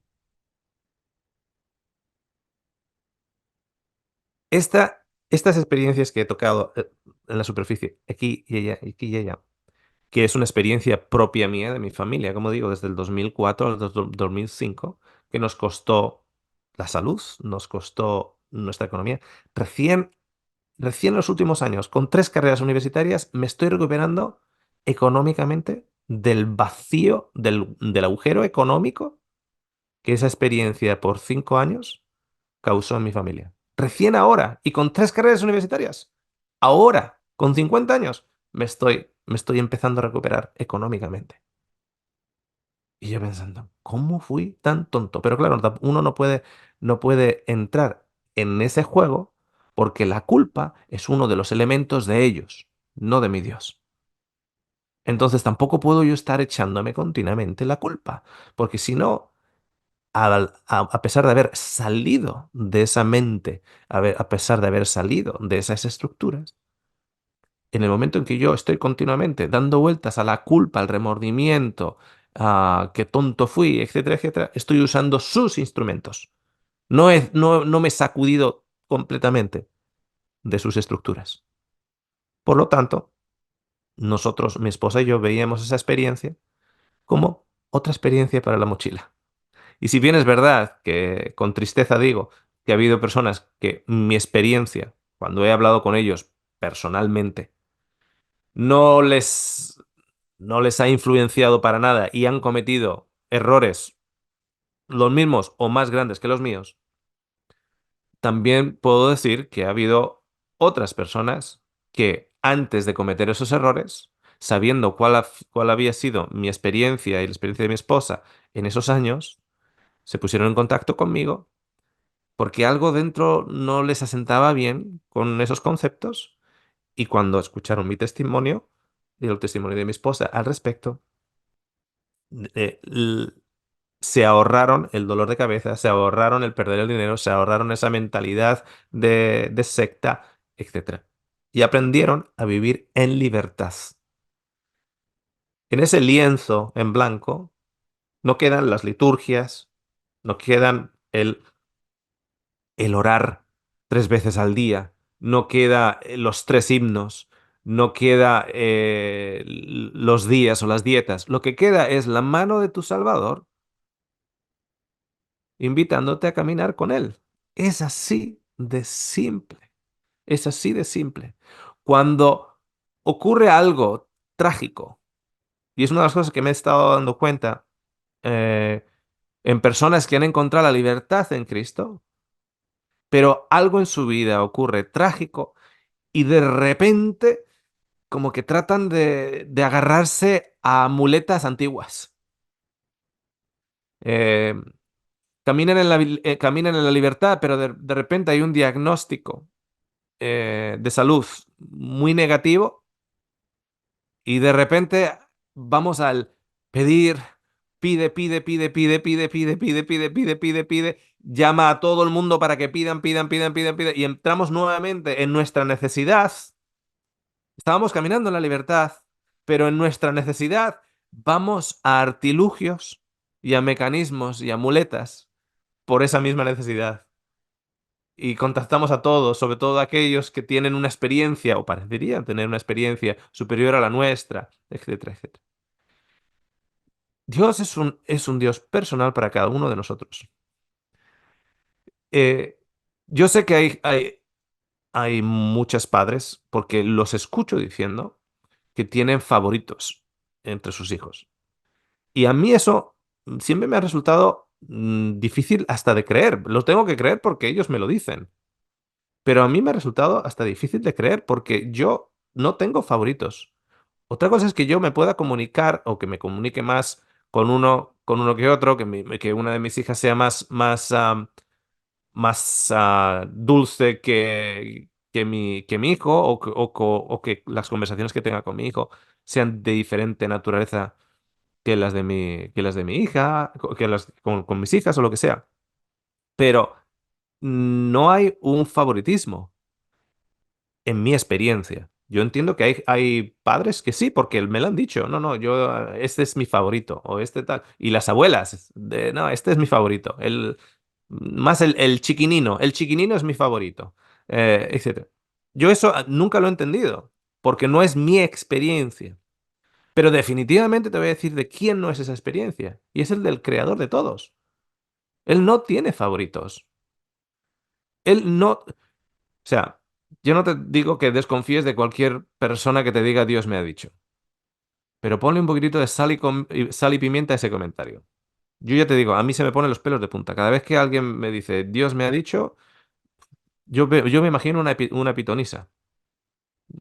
Estas experiencias que he tocado en la superficie, aquí y allá, que es una experiencia propia mía, de mi familia, como digo, desde el 2004 al 2005, que nos costó la salud, nos costó nuestra economía. Recién Recién en los últimos años, con 3 carreras universitarias, me estoy recuperando económicamente del vacío, del agujero económico que esa experiencia por 5 años causó en mi familia. Recién ahora, y con 3 carreras universitarias, ahora, con 50 años, me estoy empezando a recuperar económicamente. Y yo pensando, ¿cómo fui tan tonto? Pero claro, uno no puede entrar en ese juego porque la culpa es uno de los elementos de ellos, no de mi Dios. Entonces tampoco puedo yo estar echándome continuamente la culpa, porque si no, a pesar de haber salido de esa mente, a pesar de haber salido de esas estructuras, en el momento en que yo estoy continuamente dando vueltas a la culpa, al remordimiento, a qué tonto fui, etcétera, etcétera, estoy usando sus instrumentos. No me he sacudido completamente de sus estructuras. Por lo tanto, nosotros, mi esposa y yo, veíamos esa experiencia como otra experiencia para la mochila. Y si bien es verdad que con tristeza digo que ha habido personas que mi experiencia, cuando he hablado con ellos personalmente, no les, no les ha influenciado para nada y han cometido errores los mismos o más grandes que los míos, también puedo decir que ha habido otras personas que antes de cometer esos errores, sabiendo cuál había sido mi experiencia y la experiencia de mi esposa en esos años, se pusieron en contacto conmigo porque algo dentro no les asentaba bien con esos conceptos y cuando escucharon mi testimonio y el testimonio de mi esposa al respecto, eh, l- se ahorraron el dolor de cabeza, se ahorraron el perder el dinero, se ahorraron esa mentalidad de secta, etcétera. Y aprendieron a vivir en libertad. En ese lienzo en blanco no quedan las liturgias, no quedan el orar 3 veces al día, no queda los tres himnos, no queda los días o las dietas. Lo que queda es la mano de tu Salvador invitándote a caminar con Él. Es así de simple. Es así de simple. Cuando ocurre algo trágico, y es una de las cosas que me he estado dando cuenta eh, en personas que han encontrado la libertad en Cristo, pero algo en su vida ocurre trágico y de repente como que tratan de agarrarse a muletas antiguas. Eh, caminan en la libertad, pero de repente hay un diagnóstico de salud muy negativo y de repente vamos al pedir, pide, llama a todo el mundo para que pidan, y entramos nuevamente en nuestra necesidad. Estábamos caminando en la libertad, pero en nuestra necesidad vamos a artilugios y a mecanismos y a muletas por esa misma necesidad. Y contactamos a todos, sobre todo a aquellos que tienen una experiencia o parecerían tener una experiencia superior a la nuestra, etcétera, etcétera. Dios es un Dios personal para cada uno de nosotros. Eh, yo sé que hay muchos padres, porque los escucho diciendo, que tienen favoritos entre sus hijos. Y a mí eso siempre me ha resultado difícil hasta de creer. Lo tengo que creer porque ellos me lo dicen. Pero a mí me ha resultado hasta difícil de creer porque yo no tengo favoritos. Otra cosa es que yo me pueda comunicar o que me comunique más con uno que otro, que una de mis hijas sea más dulce que mi hijo o que las conversaciones que tenga con mi hijo sean de diferente naturaleza que las de mi hija, con mis hijas o lo que sea. Pero no hay un favoritismo en mi experiencia. Yo entiendo que hay padres que sí, porque me lo han dicho. No, no, este es mi favorito, o este tal. Y las abuelas, no, este es mi favorito. Más el chiquinino es mi favorito, etcétera. Yo eso nunca lo he entendido, porque no es mi experiencia. Pero definitivamente te voy a decir de quién no es esa experiencia, y es el del creador de todos. Él no tiene favoritos. Él no, o sea, yo no te digo que desconfíes de cualquier persona que te diga Dios me ha dicho, pero ponle un poquitito de sal y pimienta a ese comentario. Yo ya te digo, a mí se me ponen los pelos de punta. Cada vez que alguien me dice Dios me ha dicho, yo me imagino una pitonisa.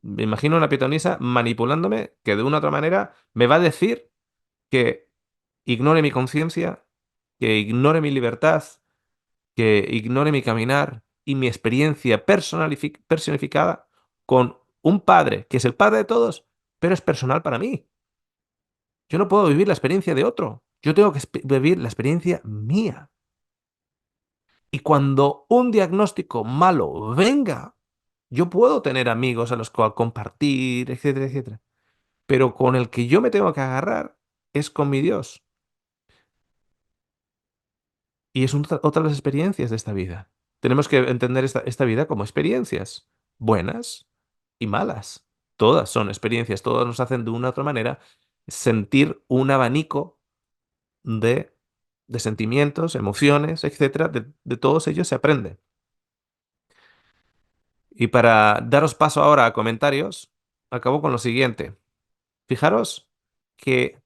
Me imagino una pitonisa manipulándome que de una u otra manera me va a decir que ignore mi conciencia, que ignore mi libertad, que ignore mi caminar y mi experiencia personificada con un padre que es el padre de todos, pero es personal para mí. Yo no puedo vivir la experiencia de otro. Yo tengo que vivir la experiencia mía. Y cuando un diagnóstico malo venga, yo puedo tener amigos a los cuales compartir, etcétera, etcétera. Pero con el que yo me tengo que agarrar es con mi Dios. Y es otra de las experiencias de esta vida. Tenemos que entender esta vida como experiencias, buenas y malas. Todas son experiencias, todas nos hacen de una u otra manera sentir un abanico de, de sentimientos, emociones, etcétera. De todos ellos se aprende. Y para daros paso ahora a comentarios, acabo con lo siguiente. Fijaros que,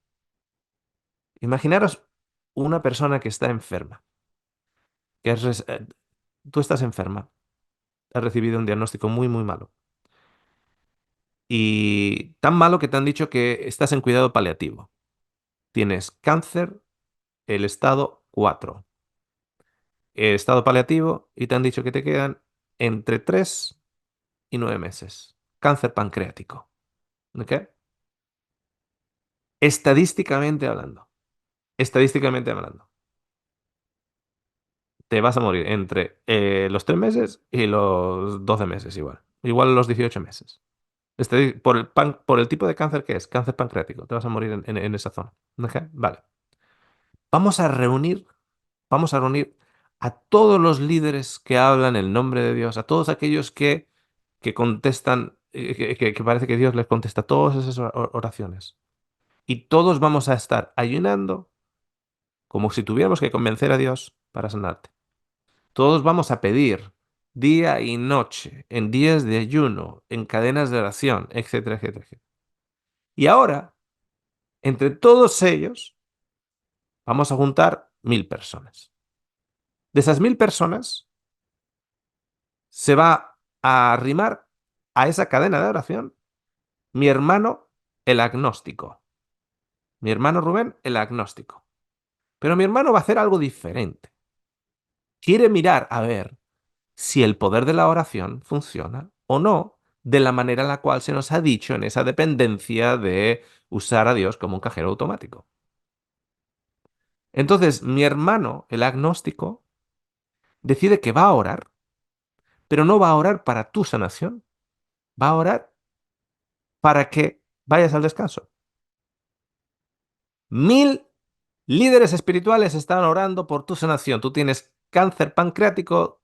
imaginaros una persona que está enferma, que tú estás enferma, has recibido un diagnóstico muy, muy malo. Y tan malo que te han dicho que estás en cuidado paliativo. Tienes cáncer, el estado 4. El estado paliativo y te han dicho que te quedan entre 3 y 9 meses. Cáncer pancreático. ¿Ok? Estadísticamente hablando. Estadísticamente hablando. Te vas a morir entre los 3 meses y los 12 meses igual. Igual los 18 meses. Por el tipo de cáncer que es, cáncer pancreático. Te vas a morir en esa zona. ¿Ok? Vale. Vamos a reunir, vamos a reunir a todos los líderes que hablan el nombre de Dios, a todos aquellos que que contestan, que parece que Dios les contesta todas esas oraciones. Y todos vamos a estar ayunando como si tuviéramos que convencer a Dios para sanarte. Todos vamos a pedir día y noche, en días de ayuno, en cadenas de oración, etcétera, etcétera, etcétera. Y ahora, entre todos ellos, vamos a juntar 1000 personas. De esas 1000 personas, se va a arrimar a esa cadena de oración mi hermano, el agnóstico. Mi hermano Rubén, el agnóstico. Pero mi hermano va a hacer algo diferente. Quiere mirar a ver si el poder de la oración funciona o no de la manera en la cual se nos ha dicho en esa dependencia de usar a Dios como un cajero automático. Entonces, mi hermano, el agnóstico, decide que va a orar, pero no va a orar para tu sanación, va a orar para que vayas al descanso. 1000 líderes espirituales están orando por tu sanación. Tú tienes cáncer pancreático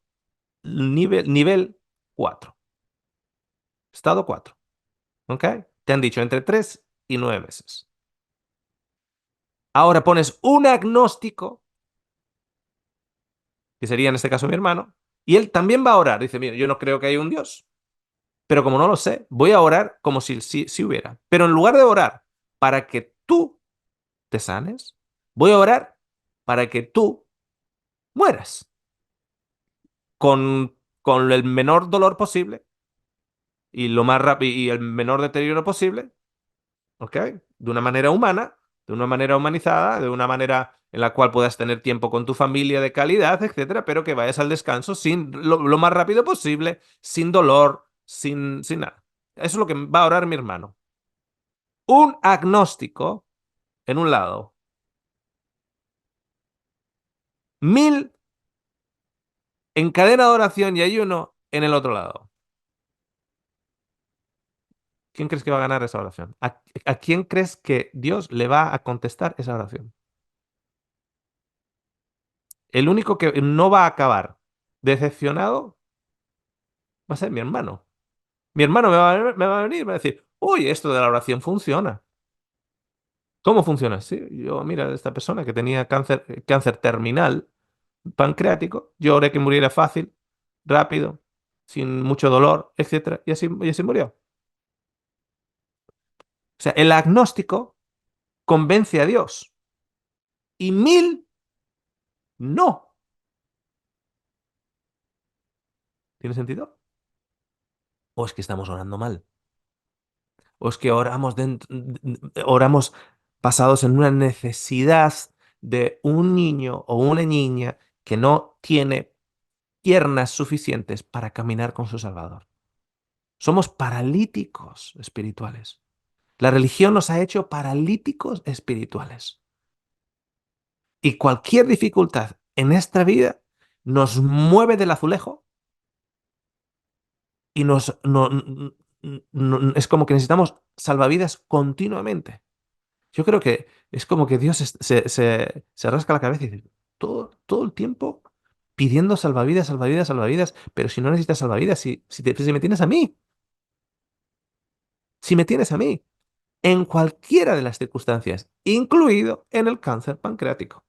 nivel 4, estado 4, ¿ok? Te han dicho entre 3 y 9 meses. Ahora pones un agnóstico, que sería en este caso mi hermano, y él también va a orar. Dice, mira, yo no creo que haya un Dios, pero como no lo sé, voy a orar como si hubiera. Pero en lugar de orar para que tú te sanes, voy a orar para que tú mueras con el menor dolor posible y lo más rápido y el menor deterioro posible, ¿ok? De una manera humana, de una manera humanizada, de una manera en la cual puedas tener tiempo con tu familia de calidad, etcétera, pero que vayas al descanso sin lo más rápido posible, sin dolor, sin nada. Eso es lo que va a orar mi hermano. Un agnóstico en un lado, 1000 en cadena de oración y ayuno en el otro lado. ¿Quién crees que va a ganar esa oración? ¿A quién crees que Dios le va a contestar esa oración? El único que no va a acabar decepcionado va a ser mi hermano. Mi hermano me va a venir y me va a decir, uy, esto de la oración funciona. ¿Cómo funciona? Sí, yo, mira, esta persona que tenía cáncer terminal pancreático, yo oré que muriera fácil, rápido, sin mucho dolor, etcétera, y así murió. O sea, el agnóstico convence a Dios y 1000 no. ¿Tiene sentido? ¿O es que estamos orando mal? ¿O es que oramos basados en una necesidad de un niño o una niña que no tiene piernas suficientes para caminar con su Salvador? Somos paralíticos espirituales. La religión nos ha hecho paralíticos espirituales. Y cualquier dificultad en esta vida nos mueve del azulejo y es como que necesitamos salvavidas continuamente. Yo creo que es como que Dios se rasca la cabeza y dice, todo el tiempo pidiendo salvavidas, salvavidas, salvavidas, pero si no necesitas salvavidas, si me tienes a mí, si me tienes a mí, en cualquiera de las circunstancias, incluido en el cáncer pancreático.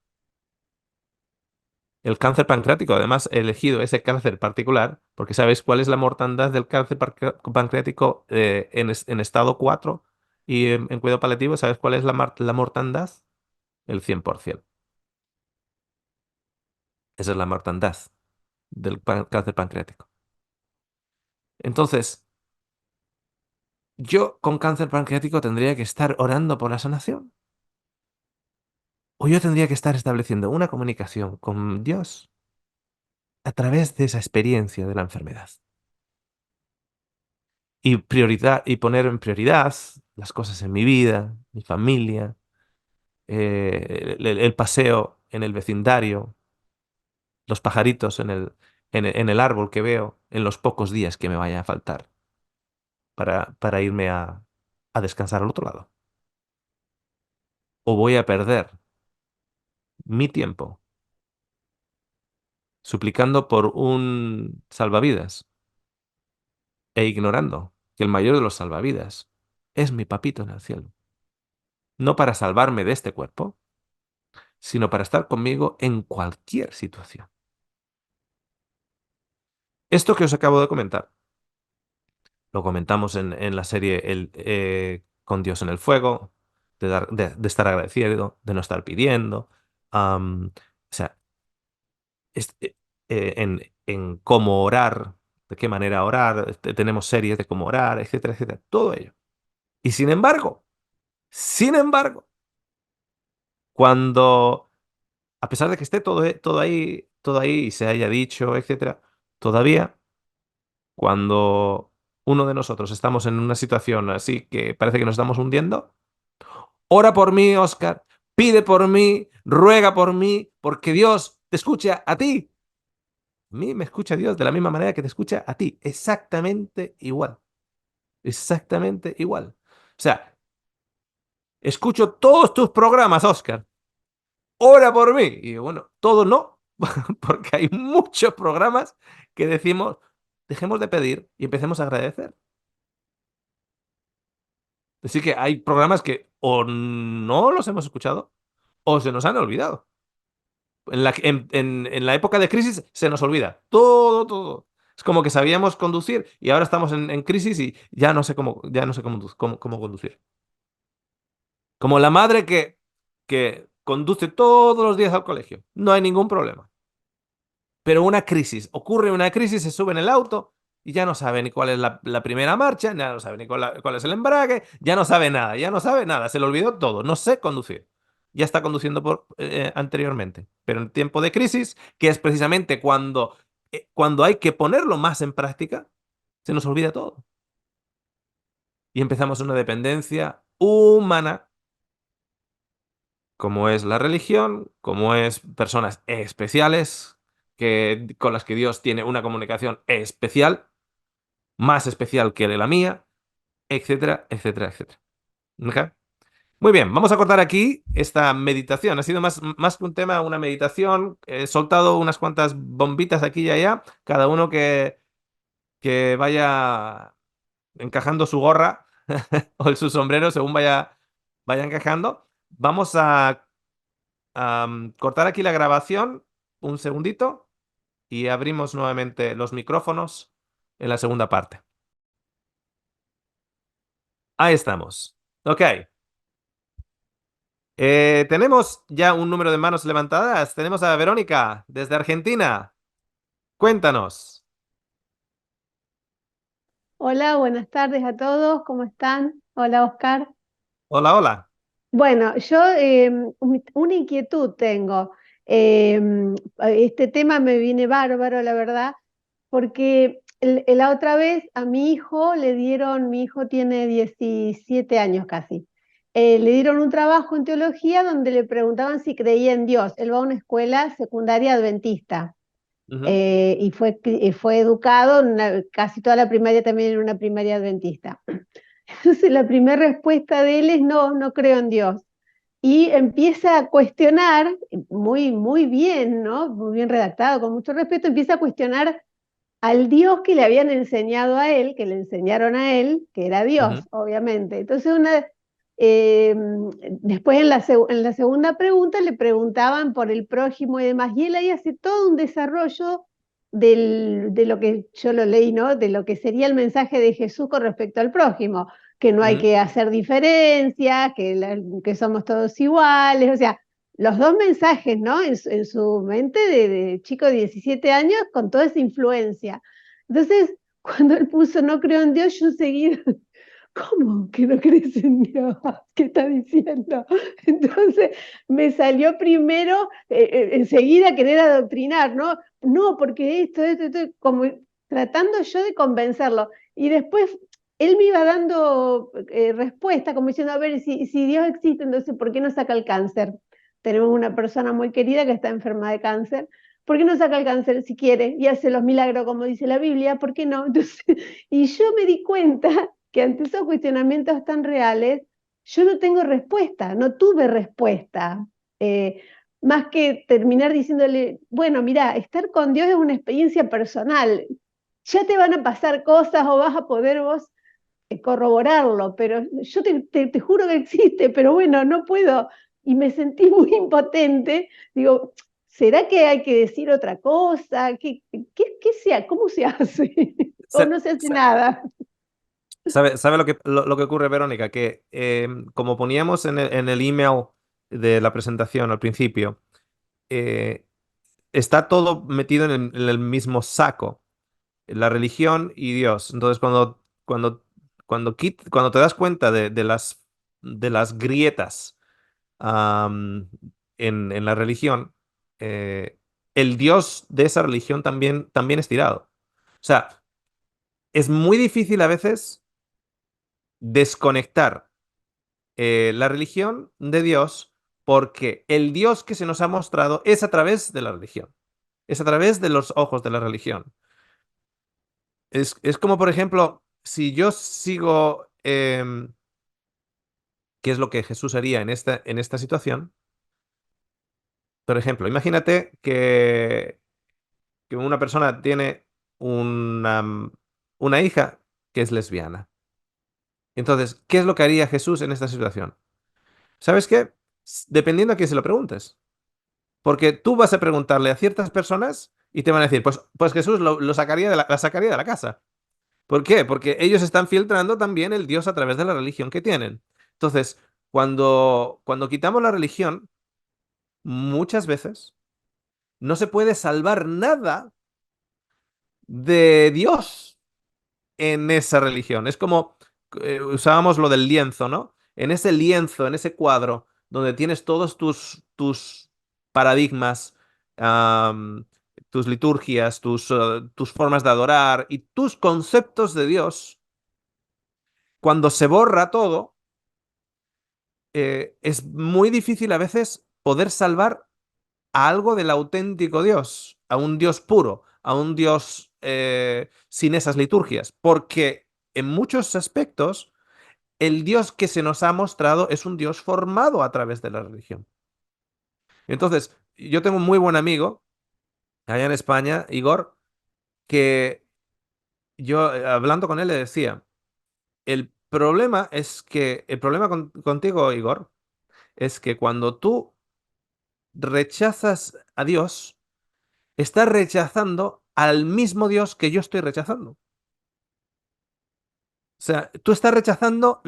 El cáncer pancreático, además, he elegido ese cáncer particular porque ¿sabes cuál es la mortandad del cáncer pancreático en estado 4 y en cuidado paliativo? ¿Sabes cuál es la mortandad? El 100%. Esa es la mortandad del cáncer pancreático. Entonces, yo con cáncer pancreático tendría que estar orando por la sanación. O yo tendría que estar estableciendo una comunicación con Dios a través de esa experiencia de la enfermedad. Y poner en prioridad las cosas en mi vida, mi familia, el paseo en el vecindario, los pajaritos en el árbol que veo, en los pocos días que me vaya a faltar para irme a descansar al otro lado. O voy a perder mi tiempo suplicando por un salvavidas e ignorando que el mayor de los salvavidas es mi papito en el cielo. No para salvarme de este cuerpo, sino para estar conmigo en cualquier situación. Esto que os acabo de comentar, lo comentamos en la serie Con Dios en el fuego, de estar agradecido, de no estar pidiendo, o sea, en cómo orar, de qué manera orar, tenemos series de cómo orar, etcétera, etcétera, todo ello. Y sin embargo, cuando, a pesar de que esté todo ahí y se haya dicho, etcétera, todavía cuando uno de nosotros estamos en una situación así que parece que nos estamos hundiendo, ora por mí, Oscar, pide por mí, ruega por mí, porque Dios te escucha a ti. A mí me escucha Dios de la misma manera que te escucha a ti, exactamente igual, exactamente igual. O sea, escucho todos tus programas, Oscar, ora por mí. Y bueno, todo no, porque hay muchos programas que decimos, dejemos de pedir y empecemos a agradecer. Así que hay programas que o no los hemos escuchado o se nos han olvidado. En la época de crisis se nos olvida todo, todo. Es como que sabíamos conducir y ahora estamos en crisis y ya no sé cómo conducir. Como la madre que conduce todos los días al colegio. No hay ningún problema. Pero ocurre una crisis, se sube en el auto y ya no sabe ni cuál es la primera marcha, ya no sabe ni cuál es el embrague, ya no sabe nada, se le olvidó todo, no sé conducir. Ya está conduciendo anteriormente, pero en tiempo de crisis, que es precisamente cuando hay que ponerlo más en práctica, se nos olvida todo. Y empezamos una dependencia humana, como es la religión, como es personas especiales con las que Dios tiene una comunicación especial, más especial que la mía, etcétera, etcétera, etcétera. ¿Ok? Muy bien, vamos a cortar aquí esta meditación. Ha sido más que un tema, una meditación. He soltado unas cuantas bombitas aquí y allá, cada uno que vaya encajando su gorra o su sombrero según vaya encajando. Vamos a cortar aquí la grabación un segundito y abrimos nuevamente los micrófonos en la segunda parte. Ahí estamos. Ok. Tenemos ya un número de manos levantadas. Tenemos a Verónica desde Argentina. Cuéntanos. Hola, buenas tardes a todos, ¿cómo están? Hola, Oscar. Hola, hola. Bueno, yo una inquietud tengo. Este tema me viene bárbaro, la verdad, porque la otra vez a mi hijo mi hijo tiene 17 años casi, le dieron un trabajo en teología donde le preguntaban si creía en Dios. Él va a una escuela secundaria adventista. Ujú, Fue educado casi toda la primaria también en una primaria adventista. Entonces la primera respuesta de él es no, no creo en Dios. Y empieza a cuestionar, muy, muy bien, ¿no? Muy bien redactado, con mucho respeto, empieza a cuestionar al Dios que le habían enseñado a él, que le enseñaron a él, que era ujú, Dios, obviamente. Entonces, después en la segunda pregunta le preguntaban por el prójimo y demás, y él ahí hace todo un desarrollo de lo que yo lo leí, ¿no? De lo que sería el mensaje de Jesús con respecto al prójimo, que no hay ujú, que hacer diferencias, que somos todos iguales, o sea, los dos mensajes, ¿no? En su mente de chico de 17 años con toda esa influencia. Entonces, cuando él puso no creo en Dios, yo seguí, ¿cómo que no crees en Dios? ¿Qué está diciendo? Entonces, me salió primero enseguida querer adoctrinar, ¿no? No, porque esto, como tratando yo de convencerlo. Y después él me iba dando respuesta, como diciendo, a ver, si Dios existe, entonces, ¿por qué no saca el cáncer? Tenemos una persona muy querida que está enferma de cáncer. ¿Por qué no saca el cáncer si quiere y hace los milagros como dice la Biblia? ¿Por qué no? Entonces, y yo me di cuenta que ante esos cuestionamientos tan reales, yo no tengo respuesta, no tuve respuesta. Eh, Más que terminar diciéndole, bueno, mira, estar con Dios es una experiencia personal. ya te van a pasar cosas o vas a poder vos corroborarlo, pero yo te juro que existe, pero bueno, no puedo. Y me sentí muy impotente. Digo, ¿será que hay que decir otra cosa? ¿Cómo se hace? ¿O Sa- no se hace sa- nada? ¿Sabe lo que ocurre, Verónica? Que como poníamos en el email de la presentación al principio, eh, está todo metido en el mismo saco, la religión y Dios. Entonces, cuando te das cuenta de las grietas am, en la religión, eh, el Dios de esa religión también es tirado. O sea, es muy difícil a veces desconectar la religión de Dios porque el Dios que se nos ha mostrado es a través de la religión, es a través de los ojos de la religión. Es como, por ejemplo, si yo sigo, qué es lo que Jesús haría en esta situación. Por ejemplo, imagínate que una persona tiene una hija que es lesbiana. Entonces, ¿qué es lo que haría Jesús en esta situación? ¿Sabes qué? Dependiendo a quién se lo preguntes. Porque tú vas a preguntarle a ciertas personas y te van a decir, pues Jesús lo sacaría la sacaría de la casa. ¿Por qué? Porque ellos están filtrando también el Dios a través de la religión que tienen. Entonces, cuando quitamos la religión, muchas veces no se puede salvar nada de Dios en esa religión. Es como usábamos lo del lienzo, ¿no? En ese lienzo, en ese cuadro, donde tienes todos tus paradigmas, am, tus liturgias, tus formas de adorar y tus conceptos de Dios, cuando se borra todo, es muy difícil a veces poder salvar a algo del auténtico Dios, a un Dios puro, a un Dios sin esas liturgias, porque en muchos aspectos el Dios que se nos ha mostrado es un Dios formado a través de la religión. Entonces, yo tengo un muy buen amigo allá en España, Igor, que yo hablando con él le decía, el problema contigo, Igor, es que cuando tú rechazas a Dios, estás rechazando al mismo Dios que yo estoy rechazando. O sea, tú estás rechazando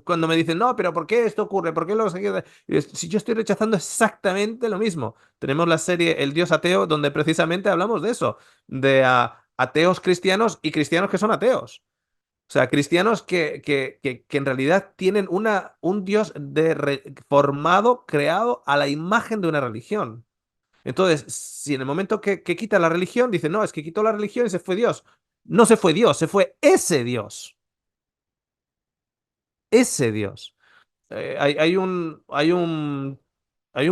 cuando me dicen, no, pero ¿por qué esto ocurre? ¿Por qué lo si yo estoy rechazando exactamente lo mismo. Tenemos la serie El Dios ateo, donde precisamente hablamos de eso, de ateos cristianos y cristianos que son ateos. O sea, cristianos que en realidad tienen un Dios formado, creado a la imagen de una religión. Entonces, si en el momento que quita la religión, dicen, no, es que quitó la religión y se fue Dios. No se fue Dios, se fue ese Dios. Ese Dios. Hay un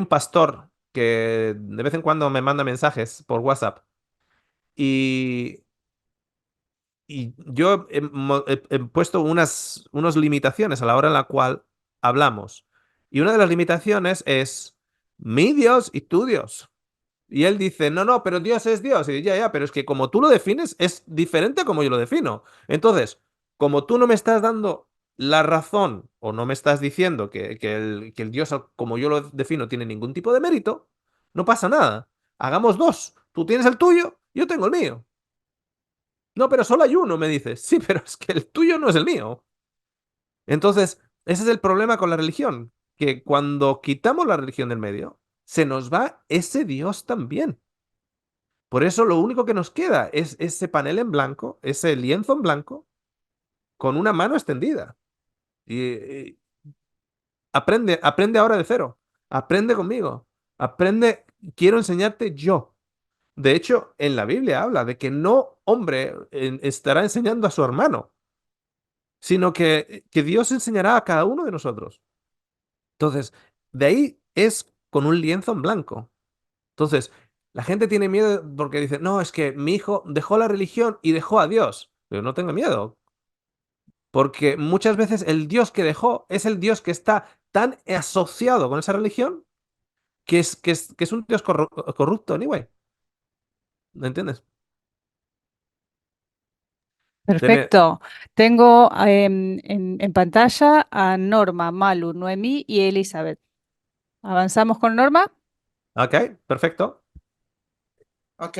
pastor que de vez en cuando me manda mensajes por WhatsApp y, y yo he puesto unas limitaciones a la hora en la cual hablamos. Y una de las limitaciones es mi Dios y tu Dios. Y él dice, no, no, pero Dios es Dios. Y ya, ya, pero es que como tú lo defines, es diferente a como yo lo defino. Entonces, como tú no me estás dando la razón o no me estás diciendo que el Dios como yo lo defino tiene ningún tipo de mérito, no pasa nada. Hagamos dos. Tú tienes el tuyo, yo tengo el mío. No, pero solo hay uno, me dices. Sí, pero es que el tuyo no es el mío. Entonces, ese es el problema con la religión, que cuando quitamos la religión del medio, se nos va ese Dios también. Por eso lo único que nos queda es ese panel en blanco, ese lienzo en blanco, con una mano extendida. Y aprende ahora de cero. Aprende conmigo. Aprende, quiero enseñarte yo. De hecho, en la Biblia habla de que no hombre estará enseñando a su hermano, sino que Dios enseñará a cada uno de nosotros. Entonces, de ahí es con un lienzo en blanco. Entonces, la gente tiene miedo porque dice, no, es que mi hijo dejó la religión y dejó a Dios. Pero no tenga miedo, porque muchas veces el Dios que dejó es el Dios que está tan asociado con esa religión que es un Dios corrupto, anyway. ¿Me entiendes? Tiene- Perfecto. Tengo en pantalla a Norma, Malu, Noemí y Elizabeth. ¿Avanzamos con Norma? Ok, perfecto. Ok.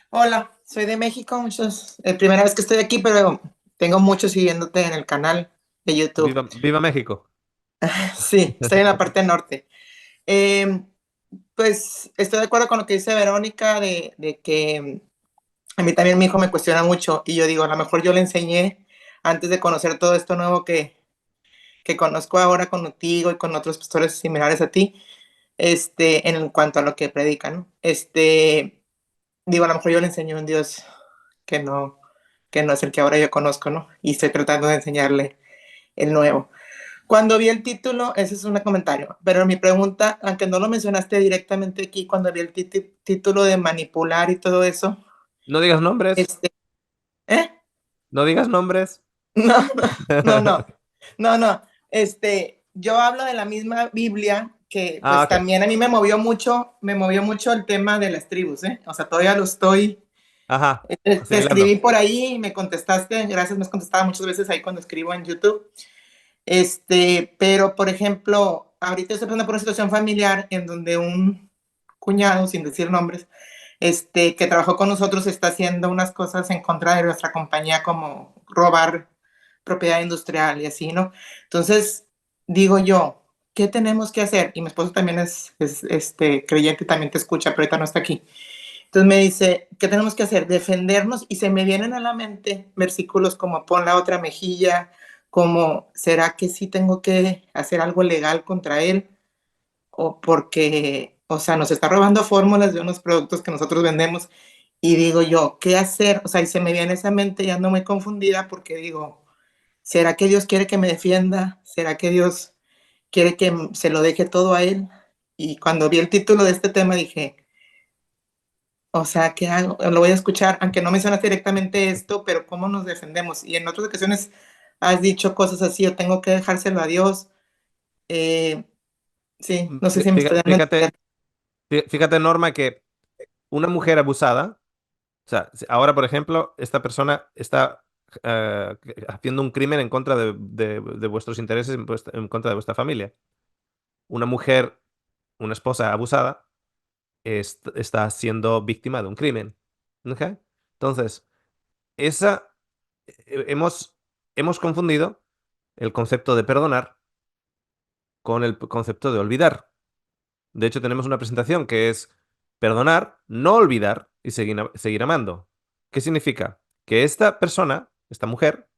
Hola, soy de México. Es primera vez que estoy aquí, pero tengo mucho siguiéndote en el canal de YouTube. Viva, viva México. Sí, estoy en la parte norte. Eh, pues estoy de acuerdo con lo que dice Verónica de que a mí también mi hijo me cuestiona mucho y yo digo, a lo mejor yo le enseñé antes de conocer todo esto nuevo que conozco ahora contigo y con otros pastores similares a ti, en cuanto a lo que predican, ¿no? Digo, a lo mejor yo le enseño a un Dios que no, que no es el que ahora yo conozco, ¿no? Y estoy tratando de enseñarle el nuevo. Cuando vi el título, ese es un comentario, pero mi pregunta, aunque no lo mencionaste directamente aquí, cuando vi el título de manipular y todo eso, No digas nombres. este, ¿eh? No digas nombres. No, no, no, no, no. Yo hablo de la misma Biblia que Ah, pues ok. también a mí me movió mucho el tema de las tribus, ¿eh? O sea, todavía lo estoy. Ajá. Te escribí Asimilando. por ahí y me contestaste, gracias, me has contestado muchas veces ahí cuando escribo en YouTube. Pero por ejemplo, ahorita estoy pasando por una situación familiar en donde un cuñado, sin decir nombres, que trabajó con nosotros está haciendo unas cosas en contra de nuestra compañía como robar propiedad industrial y así, ¿no? Entonces, digo yo, ¿qué tenemos que hacer? Y mi esposo también es creyente, también te escucha, pero ahorita no está aquí. Entonces me dice, ¿qué tenemos que hacer? Defendernos y se me vienen a la mente versículos como pon la otra mejilla, como ¿será que sí tengo que hacer algo legal contra él? O porque, o sea, nos está robando fórmulas de unos productos que nosotros vendemos y digo yo, ¿qué hacer? O sea, y se me viene esa mente ya no muy confundida porque digo, ¿será que Dios quiere que me defienda? ¿Será que Dios quiere que se lo deje todo a él? Y cuando vi el título de este tema dije, o sea, ¿qué hago? Lo voy a escuchar, aunque no mencionas directamente esto, pero ¿cómo nos defendemos? Y en otras ocasiones has dicho cosas así, yo tengo que dejárselo a Dios. Eh, sí, no sé si me estoy dando a entender. Fíjate, fíjate, Norma, que una mujer abusada, o sea, ahora, por ejemplo, esta persona está haciendo un crimen en contra de vuestros intereses, en contra de vuestra familia. Una mujer, una esposa abusada, está siendo víctima de un crimen. ¿Ok? Entonces, esa, hemos confundido el concepto de perdonar con el concepto de olvidar. De hecho, tenemos una presentación que es perdonar, no olvidar y seguir amando. ¿Qué significa? Que esta persona, esta mujer,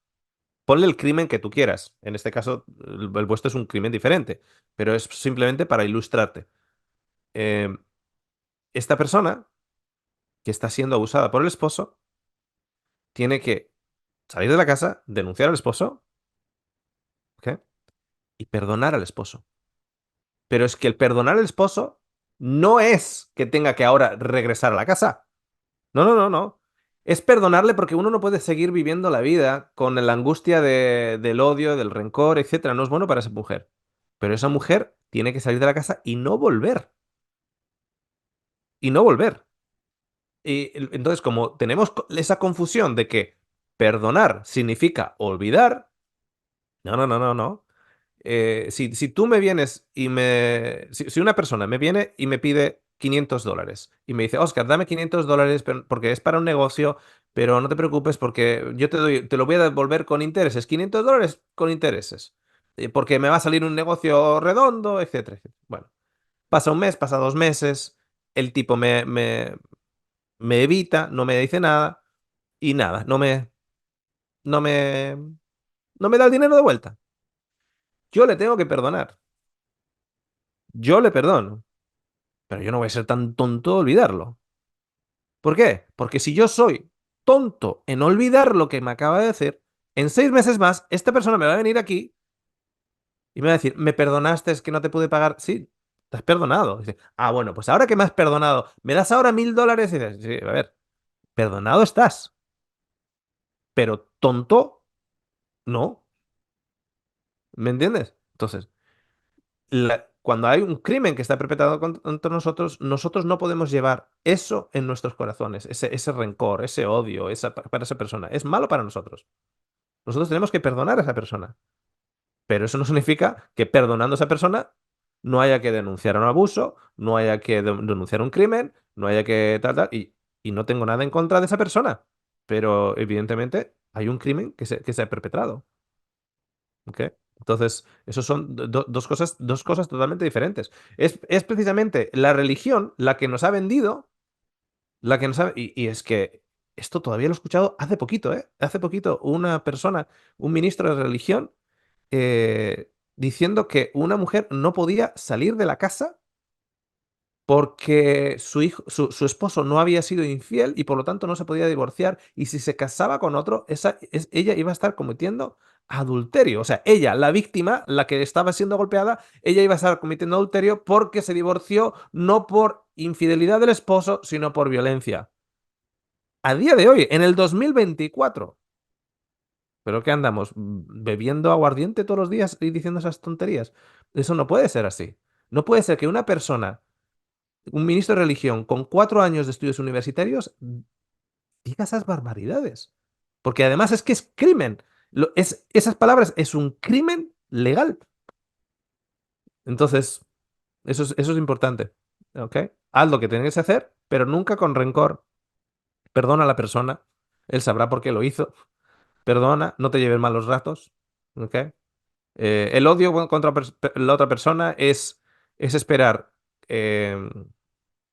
ponle el crimen que tú quieras. En este caso, el vuestro es un crimen diferente, pero es simplemente para ilustrarte. Eh, esta persona que está siendo abusada por el esposo tiene que salir de la casa, denunciar al esposo, ¿ok? Y perdonar al esposo. Pero es que el perdonar al esposo no es que tenga que ahora regresar a la casa. No, no, no, no. Es perdonarle porque uno no puede seguir viviendo la vida con la angustia del odio, del rencor, etcétera. No es bueno para esa mujer. Pero esa mujer tiene que salir de la casa y no volver. Y no volver. Y entonces, como tenemos esa confusión de que perdonar significa olvidar, no, no, no, no, no. Si tú me vienes y si una persona me viene y me pide $500 y me dice, Oscar, dame $500 porque es para un negocio, pero no te preocupes porque yo te lo voy a devolver con intereses. $500 con intereses. Porque me va a salir un negocio redondo, etcétera, etcétera. Bueno, pasa un mes, pasa 2 meses, el tipo me evita, no me dice nada y nada, no me, no me da el dinero de vuelta. Yo le tengo que perdonar. Yo le perdono. Pero yo no voy a ser tan tonto de olvidarlo. ¿Por qué? Porque si yo soy tonto en olvidar lo que me acaba de decir, en 6 meses más, esta persona me va a venir aquí y me va a decir, ¿me perdonaste? Es que no te pude pagar. Sí, te has perdonado. Dice, ah, bueno, pues ahora que me has perdonado, ¿me das ahora $1.000? Y dices, sí, a ver, perdonado estás, pero tonto, no. ¿Me entiendes? Entonces, cuando hay un crimen que está perpetrado contra nosotros, nosotros no podemos llevar eso en nuestros corazones, ese rencor, ese odio, para esa persona. Es malo para nosotros. Nosotros tenemos que perdonar a esa persona. Pero eso no significa que perdonando a esa persona no haya que denunciar un abuso, no haya que denunciar un crimen, no haya que tal, y no tengo nada en contra de esa persona. Pero evidentemente hay un crimen que se ha perpetrado. ¿Ok? Entonces, esos son dos cosas totalmente diferentes. Es precisamente la religión la que nos ha vendido, la que nos ha... Y es que esto todavía lo he escuchado hace poquito, ¿eh? Hace poquito una persona, un ministro de religión, diciendo que una mujer no podía salir de la casa porque su esposo no había sido infiel y por lo tanto no se podía divorciar. Y si se casaba con otro, ella iba a estar cometiendo adulterio. O sea, ella, la víctima, la que estaba siendo golpeada, ella iba a estar cometiendo adulterio porque se divorció no por infidelidad del esposo, sino por violencia. A día de hoy, en el 2024. ¿Pero qué andamos? ¿Bebiendo aguardiente todos los días y diciendo esas tonterías? Eso no puede ser así. No puede ser que una persona, un ministro de religión con 4 años de estudios universitarios, diga esas barbaridades. Porque además es que es crimen. Esas palabras es un crimen legal. Entonces, eso es importante. ¿Ok? Haz lo que tienes que hacer, pero nunca con rencor. Perdona a la persona. Él sabrá por qué lo hizo. Perdona, no te lleves malos ratos. ¿Ok? El odio contra la otra persona es esperar, eh,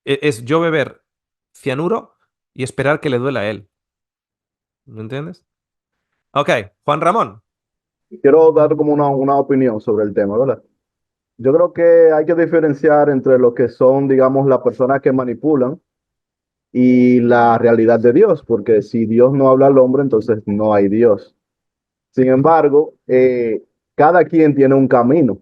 es yo beber cianuro y esperar que le duela a él. ¿Me entiendes? Ok, Juan Ramón. Quiero dar como una opinión sobre el tema, ¿verdad? Yo creo que hay que diferenciar entre lo que son, digamos, las personas que manipulan y la realidad de Dios, porque si Dios no habla al hombre, entonces no hay Dios. Sin embargo, cada quien tiene un camino.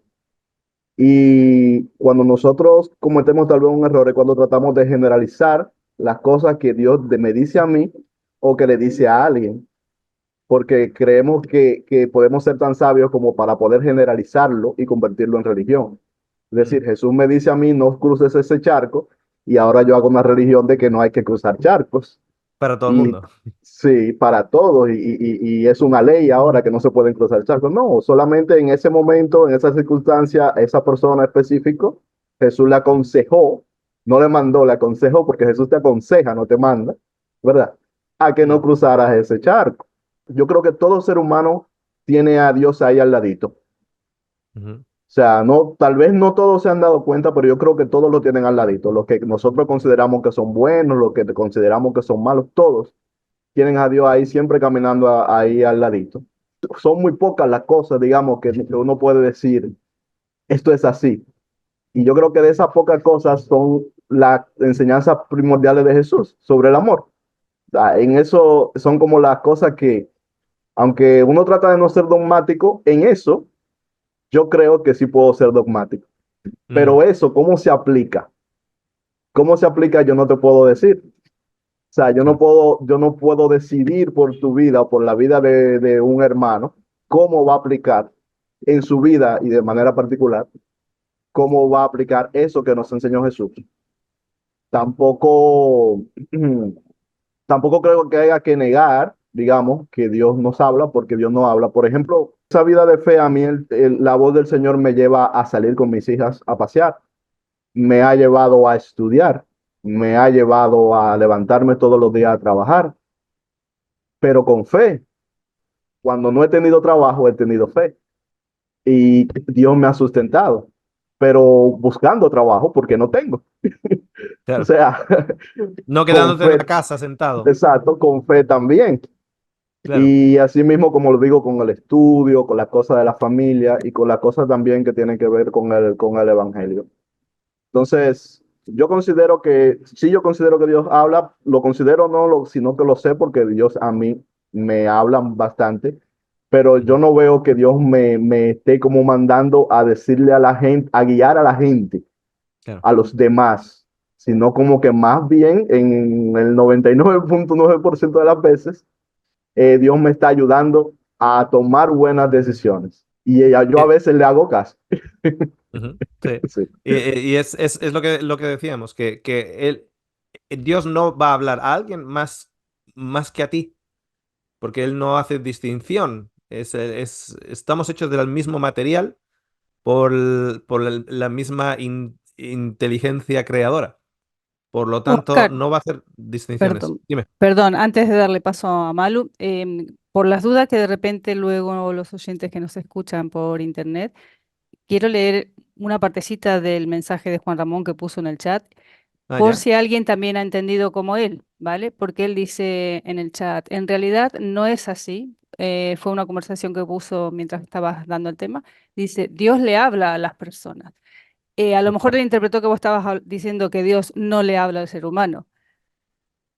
Y cuando nosotros cometemos tal vez un error es cuando tratamos de generalizar las cosas que Dios me dice a mí o que le dice a alguien, porque creemos que podemos ser tan sabios como para poder generalizarlo y convertirlo en religión. Es decir, Jesús me dice a mí, no cruces ese charco, y ahora yo hago una religión de que no hay que cruzar charcos. Para todo el Y mundo. sí, para todos, y es una ley ahora que no se pueden cruzar charcos. No, solamente en ese momento, en esa circunstancia, a esa persona específico, Jesús le aconsejó, no le mandó, le aconsejó, porque Jesús te aconseja, no te manda, ¿verdad? A que no Mm, cruzaras ese charco. Yo creo que todo ser humano tiene a Dios ahí al ladito. ujú, O sea, no, tal vez no todos se han dado cuenta, pero yo creo que todos lo tienen al ladito. Los que nosotros consideramos que son buenos, los que consideramos que son malos, todos tienen a Dios ahí siempre caminando ahí al ladito. Son muy pocas las cosas, digamos, que uno puede decir, esto es así. Y yo creo que de esas pocas cosas son las enseñanzas primordiales de Jesús sobre el amor. O sea, en eso son como las cosas que, aunque uno trata de no ser dogmático, en eso yo creo que sí puedo ser dogmático. mm, Pero eso, ¿cómo se aplica? ¿Cómo se aplica? Yo no te puedo decir. O sea, claro. yo no puedo decidir por tu vida o por la vida de un hermano cómo va a aplicar en su vida y de manera particular, cómo va a aplicar eso que nos enseñó Jesús. Tampoco, tampoco creo que haya que negar, digamos, que Dios nos habla porque Dios no habla. Por ejemplo, esa vida de fe, a mí la voz del Señor me lleva a salir con mis hijas a pasear, me ha llevado a estudiar, me ha llevado a levantarme todos los días a trabajar, pero con fe. Cuando no he tenido trabajo, he tenido fe y Dios me ha sustentado, pero buscando trabajo porque no tengo. O Claro. sea, No con quedándote en la fe, casa sentado. exacto, con fe también. Claro. Y así mismo, como lo digo, con el estudio, con las cosas de la familia y con las cosas también que tienen que ver con el evangelio. Entonces, yo considero que, sí, yo considero que Dios habla, lo considero no, sino que lo sé porque Dios a mí me habla bastante, pero yo Ujú, no veo que Dios me esté como mandando a decirle a la gente, a guiar a la gente, claro. a los demás, sino como que más bien en el 99.9% de las veces, Dios me está ayudando a tomar buenas decisiones. Y yo a Eh, veces le hago caso. ujú. Sí. Sí. Y es lo que decíamos, que Dios no va a hablar a alguien más que a ti, porque Él no hace distinción. Estamos hechos del mismo material por la misma inteligencia creadora. Por lo tanto, Oscar, no va a hacer distinciones. perdón, Dime. perdón, antes de darle paso a Malu, por las dudas que de repente luego los oyentes que nos escuchan por internet, quiero leer una partecita del mensaje de Juan Ramón que puso en el chat, Ah, por ya. si alguien también ha entendido como él, ¿vale? Porque él dice en el chat, en realidad no es así. Fue una conversación que puso mientras estabas dando el tema. Dice, Dios le habla a las personas. A lo mejor él interpretó que vos estabas diciendo que Dios no le habla al ser humano.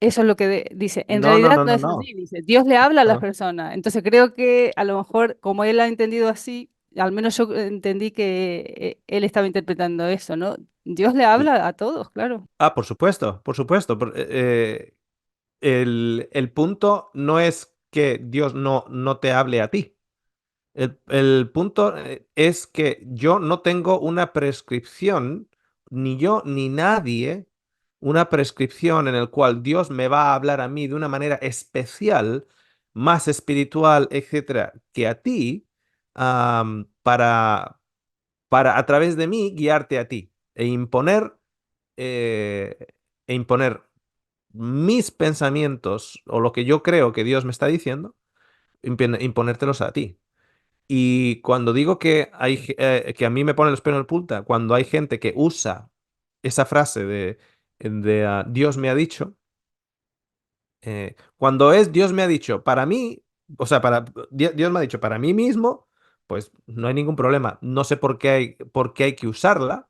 Eso es lo que dice. En No, no, realidad no, no no, es no. así. Dice, Dios le habla a las No. personas. Entonces creo que a lo mejor como él ha entendido así, al menos yo entendí que él estaba interpretando eso, ¿no? Dios le habla a todos, claro. Ah, por supuesto, por supuesto. El punto no es que Dios no te hable a ti. El punto es que yo no tengo una prescripción, ni yo ni nadie, una prescripción en el cual Dios me va a hablar a mí de una manera especial, más espiritual, etcétera, que a ti, para a través de mí guiarte a ti eh, e imponer mis pensamientos o lo que yo creo que Dios me está diciendo, imponértelos a ti. Y cuando digo que a mí me pone los pelos de punta, cuando hay gente que usa esa frase de Dios me ha dicho, cuando es Dios me ha dicho para mí, o sea, Dios me ha dicho para mí mismo, pues no hay ningún problema. No sé por qué hay que usarla,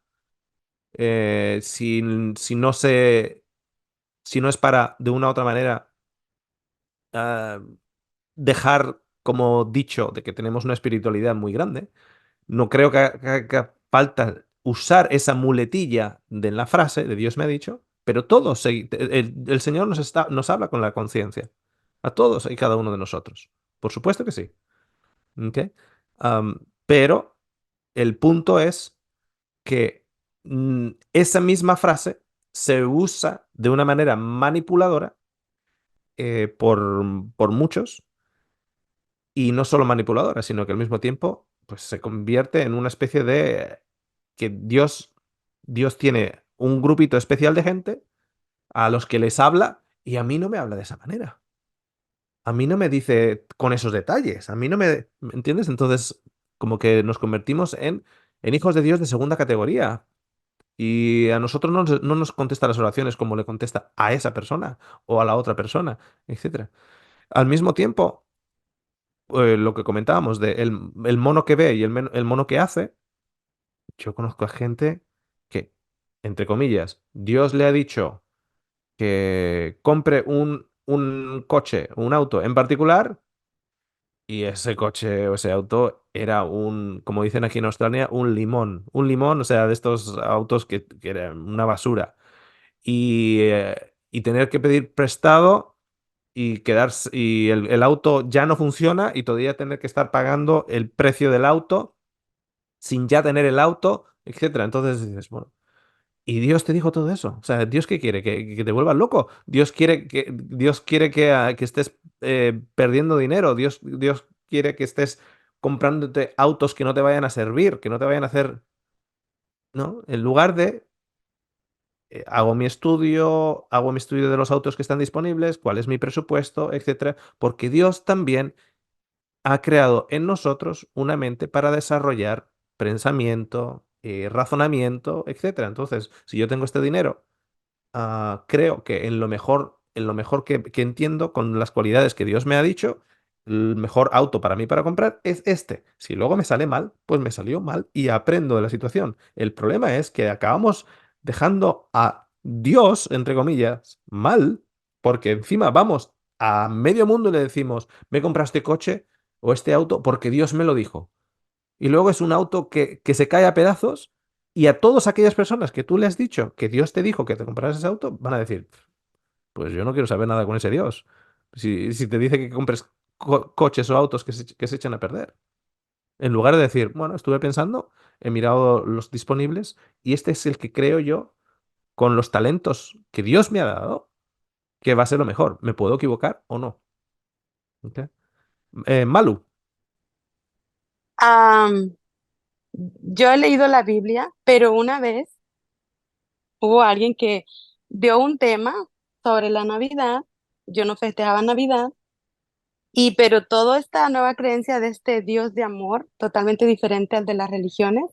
si no si no es para de una u otra manera ah, dejar como dicho de que tenemos una espiritualidad muy grande. No creo que falta usar esa muletilla de la frase de Dios me ha dicho, pero todos, el Señor nos habla con la conciencia, a todos y cada uno de nosotros. Por supuesto que sí. ¿Ok? Pero el punto es que esa misma frase se usa de una manera manipuladora por muchos, y no solo manipuladora, sino que al mismo tiempo pues, se convierte en una especie de que Dios tiene un grupito especial de gente a los que les habla y a mí no me habla de esa manera. A mí no me dice con esos detalles. A mí no ¿me entiendes? Entonces, como que nos convertimos en hijos de Dios de segunda categoría. Y a nosotros no nos contesta las oraciones como le contesta a esa persona o a la otra persona, etcétera. Al mismo tiempo, lo que comentábamos de el mono que ve y el mono que hace, yo conozco a gente que, entre comillas, Dios le ha dicho que compre un coche, un auto en particular, y ese coche o ese auto era como dicen aquí en Australia, un limón. Un limón, o sea, de estos autos que eran una basura. Y tener que pedir prestado y quedarse, y el auto ya no funciona y todavía tener que estar pagando el precio del auto sin ya tener el auto, etcétera. Entonces dices, bueno. Y Dios te dijo todo eso. O sea, ¿Dios qué quiere? ¿Que te vuelvas loco? Dios quiere que estés perdiendo dinero. Dios quiere que estés comprándote autos que no te vayan a servir, que no te vayan a hacer, ¿no? En lugar de hago mi estudio de los autos que están disponibles, cuál es mi presupuesto, etcétera, porque Dios también ha creado en nosotros una mente para desarrollar pensamiento, razonamiento, etcétera. Entonces, si yo tengo este dinero, creo que en lo mejor que entiendo, con las cualidades que Dios me ha dicho, el mejor auto para mí para comprar es este. Si luego me sale mal, pues me salió mal y aprendo de la situación. El problema es que acabamos dejando a Dios, entre comillas, mal, porque encima vamos a medio mundo y le decimos, me he comprado este coche o este auto porque Dios me lo dijo. Y luego es un auto que se cae a pedazos, y a todas aquellas personas que tú le has dicho que Dios te dijo que te compraras ese auto, van a decir, pues yo no quiero saber nada con ese Dios. Si te dice que compres coches o autos que se echan a perder. En lugar de decir, bueno, estuve pensando, he mirado los disponibles y este es el que creo yo, con los talentos que Dios me ha dado, que va a ser lo mejor. ¿Me puedo equivocar o no? ¿Ok? Malu. Am, yo he leído la Biblia, pero una vez hubo alguien que dio un tema sobre la Navidad. Yo no festejaba Navidad, y pero toda esta nueva creencia de este Dios de amor, totalmente diferente al de las religiones,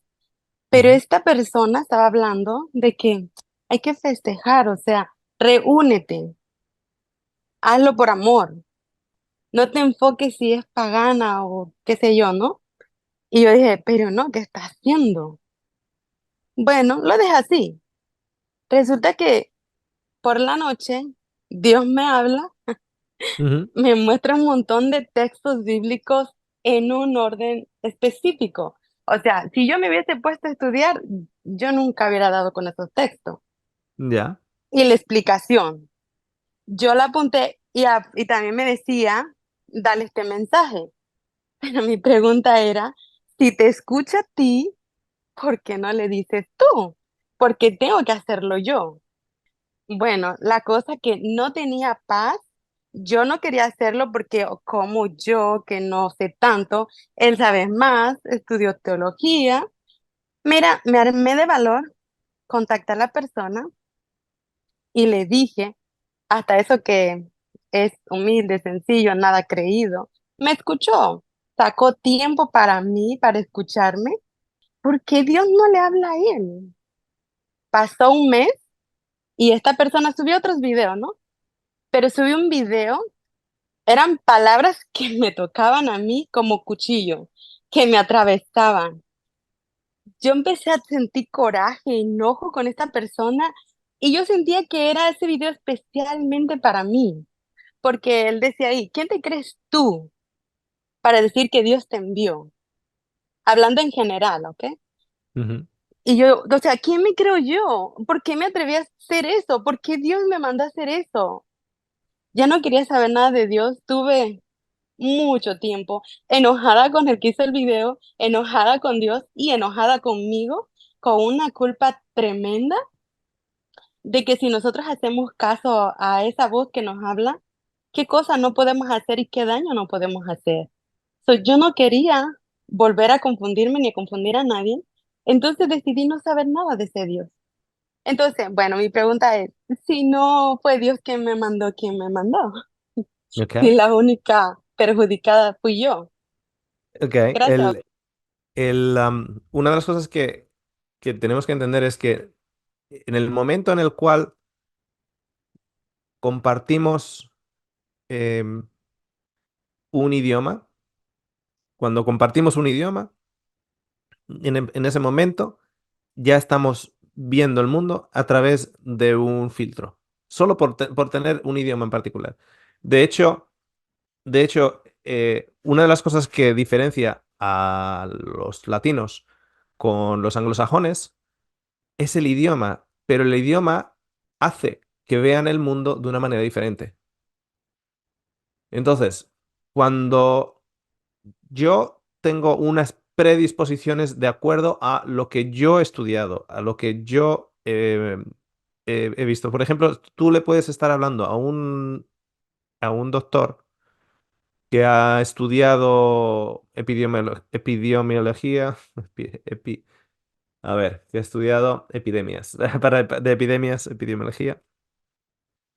pero Ujú. esta persona estaba hablando de que hay que festejar, o sea, reúnete, hazlo por amor, no te enfoques si es pagana o qué sé yo, ¿no? Y yo dije, pero no, ¿qué está haciendo? Bueno, lo dejé así. Resulta que por la noche Dios me habla, Ujú. me muestra un montón de textos bíblicos en un orden específico. O sea, si yo me hubiese puesto a estudiar, yo nunca hubiera dado con esos textos. Ya. Y la explicación, yo la apunté y también me decía, dale este mensaje. Pero mi pregunta era, si te escucha a ti, ¿por qué no le dices tú? Porque tengo que hacerlo yo. Bueno, la cosa que no tenía paz, yo no quería hacerlo porque como yo, que no sé tanto, él sabe más, estudió teología. Mira, me armé de valor, contacté a la persona y le dije, hasta eso que es humilde, sencillo, nada creído, me escuchó, sacó tiempo para mí, para escucharme. ¿Por qué Dios no le habla a él? Pasó un mes y esta persona subió otros videos, ¿no? Pero subió un video, eran palabras que me tocaban a mí como cuchillo, que me atravesaban. Yo empecé a sentir coraje, enojo con esta persona y yo sentía que era ese video especialmente para mí, porque él decía ahí, ¿quién te crees tú para decir que Dios te envió? Hablando en general, ¿ok? Ujú. Y yo, o sea, ¿quién me creo yo? ¿Por qué me atreví a hacer eso? ¿Por qué Dios me mandó a hacer eso? Ya no quería saber nada de Dios. Tuve mucho tiempo enojada con el que hizo el video, enojada con Dios y enojada conmigo, con una culpa tremenda de que si nosotros hacemos caso a esa voz que nos habla, qué cosas no podemos hacer y qué daño no podemos hacer. So, yo no quería volver a confundirme ni a confundir a nadie, entonces decidí no saber nada de ese Dios. Entonces, bueno, mi pregunta es, si no fue Dios quien me mandó, ¿quién me mandó? Ok. Si la única perjudicada fui yo. Ok. Gracias. Una de las cosas que tenemos que entender es que en el momento en el cual compartimos em, un idioma, cuando compartimos un idioma, en ese momento ya estamos viendo el mundo a través de un filtro, solo por tener un idioma en particular. De hecho, una de las cosas que diferencia a los latinos con los anglosajones es el idioma, pero el idioma hace que vean el mundo de una manera diferente. Entonces, cuando yo tengo unas predisposiciones de acuerdo a lo que yo he estudiado, a lo que yo he visto. Por ejemplo, tú le puedes estar hablando a un doctor que ha estudiado epidemiología, a ver, que ha estudiado epidemias, de epidemias, epidemiología,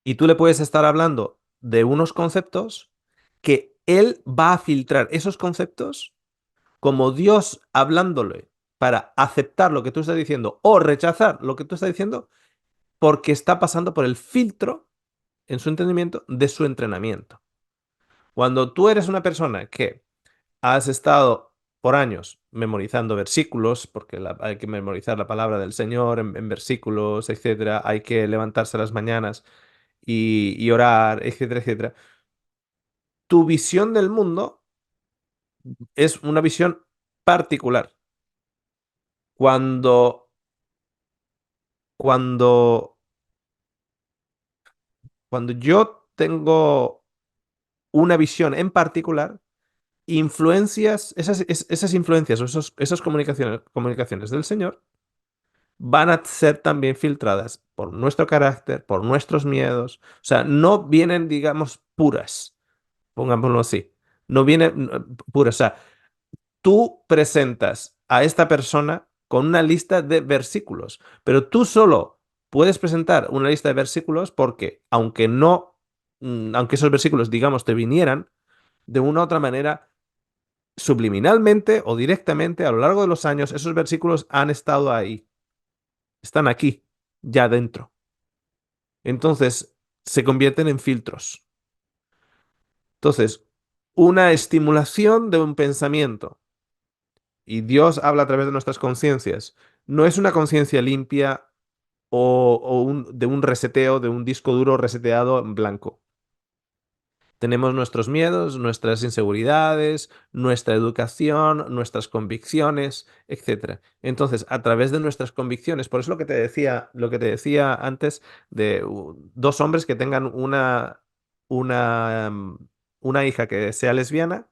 y tú le puedes estar hablando de unos conceptos que él va a filtrar esos conceptos como Dios hablándole para aceptar lo que tú estás diciendo o rechazar lo que tú estás diciendo porque está pasando por el filtro en su entendimiento de su entrenamiento. Cuando tú eres una persona que has estado por años memorizando versículos, porque hay que memorizar la palabra del Señor en versículos, etcétera, hay que levantarse a las mañanas y orar, etcétera, etcétera. Tu visión del mundo es una visión particular. Cuando, cuando, cuando yo tengo una visión en particular, influencias, esas influencias o esas comunicaciones del Señor van a ser también filtradas por nuestro carácter, por nuestros miedos. O sea, no vienen, digamos, puras, pongámoslo así. No vienen puras. O sea, tú presentas a esta persona con una lista de versículos, pero tú solo puedes presentar una lista de versículos porque, aunque no, aunque esos versículos, digamos, te vinieran, de una u otra manera, subliminalmente o directamente, a lo largo de los años, esos versículos han estado ahí, están aquí, ya dentro. Entonces, se convierten en filtros. Entonces, una estimulación de un pensamiento, y Dios habla a través de nuestras conciencias, no es una conciencia limpia de un reseteo, de un disco duro reseteado en blanco. Tenemos nuestros miedos, nuestras inseguridades, nuestra educación, nuestras convicciones, etcétera. Entonces, a través de nuestras convicciones, por eso lo que te decía antes de dos hombres que tengan una, una hija que sea lesbiana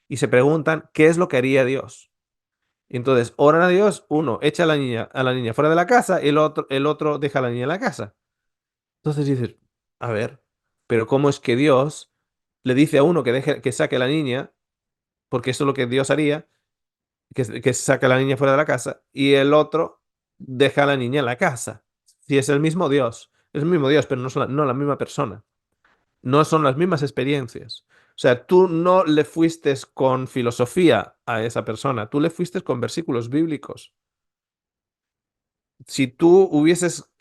y se preguntan qué es lo que haría Dios. Y entonces, oran a Dios, uno echa a la niña fuera de la casa y el otro deja a la niña en la casa. Entonces dices, a ver, pero ¿cómo es que Dios le dice a uno que deje, que saque a la niña, porque eso es lo que Dios haría, que saque a la niña fuera de la casa, y el otro deja a la niña en la casa? Si es el mismo Dios, pero no la misma persona, no son las mismas experiencias. O sea, tú no le fuiste con filosofía a esa persona, tú le fuiste con versículos bíblicos. Si tú hubieses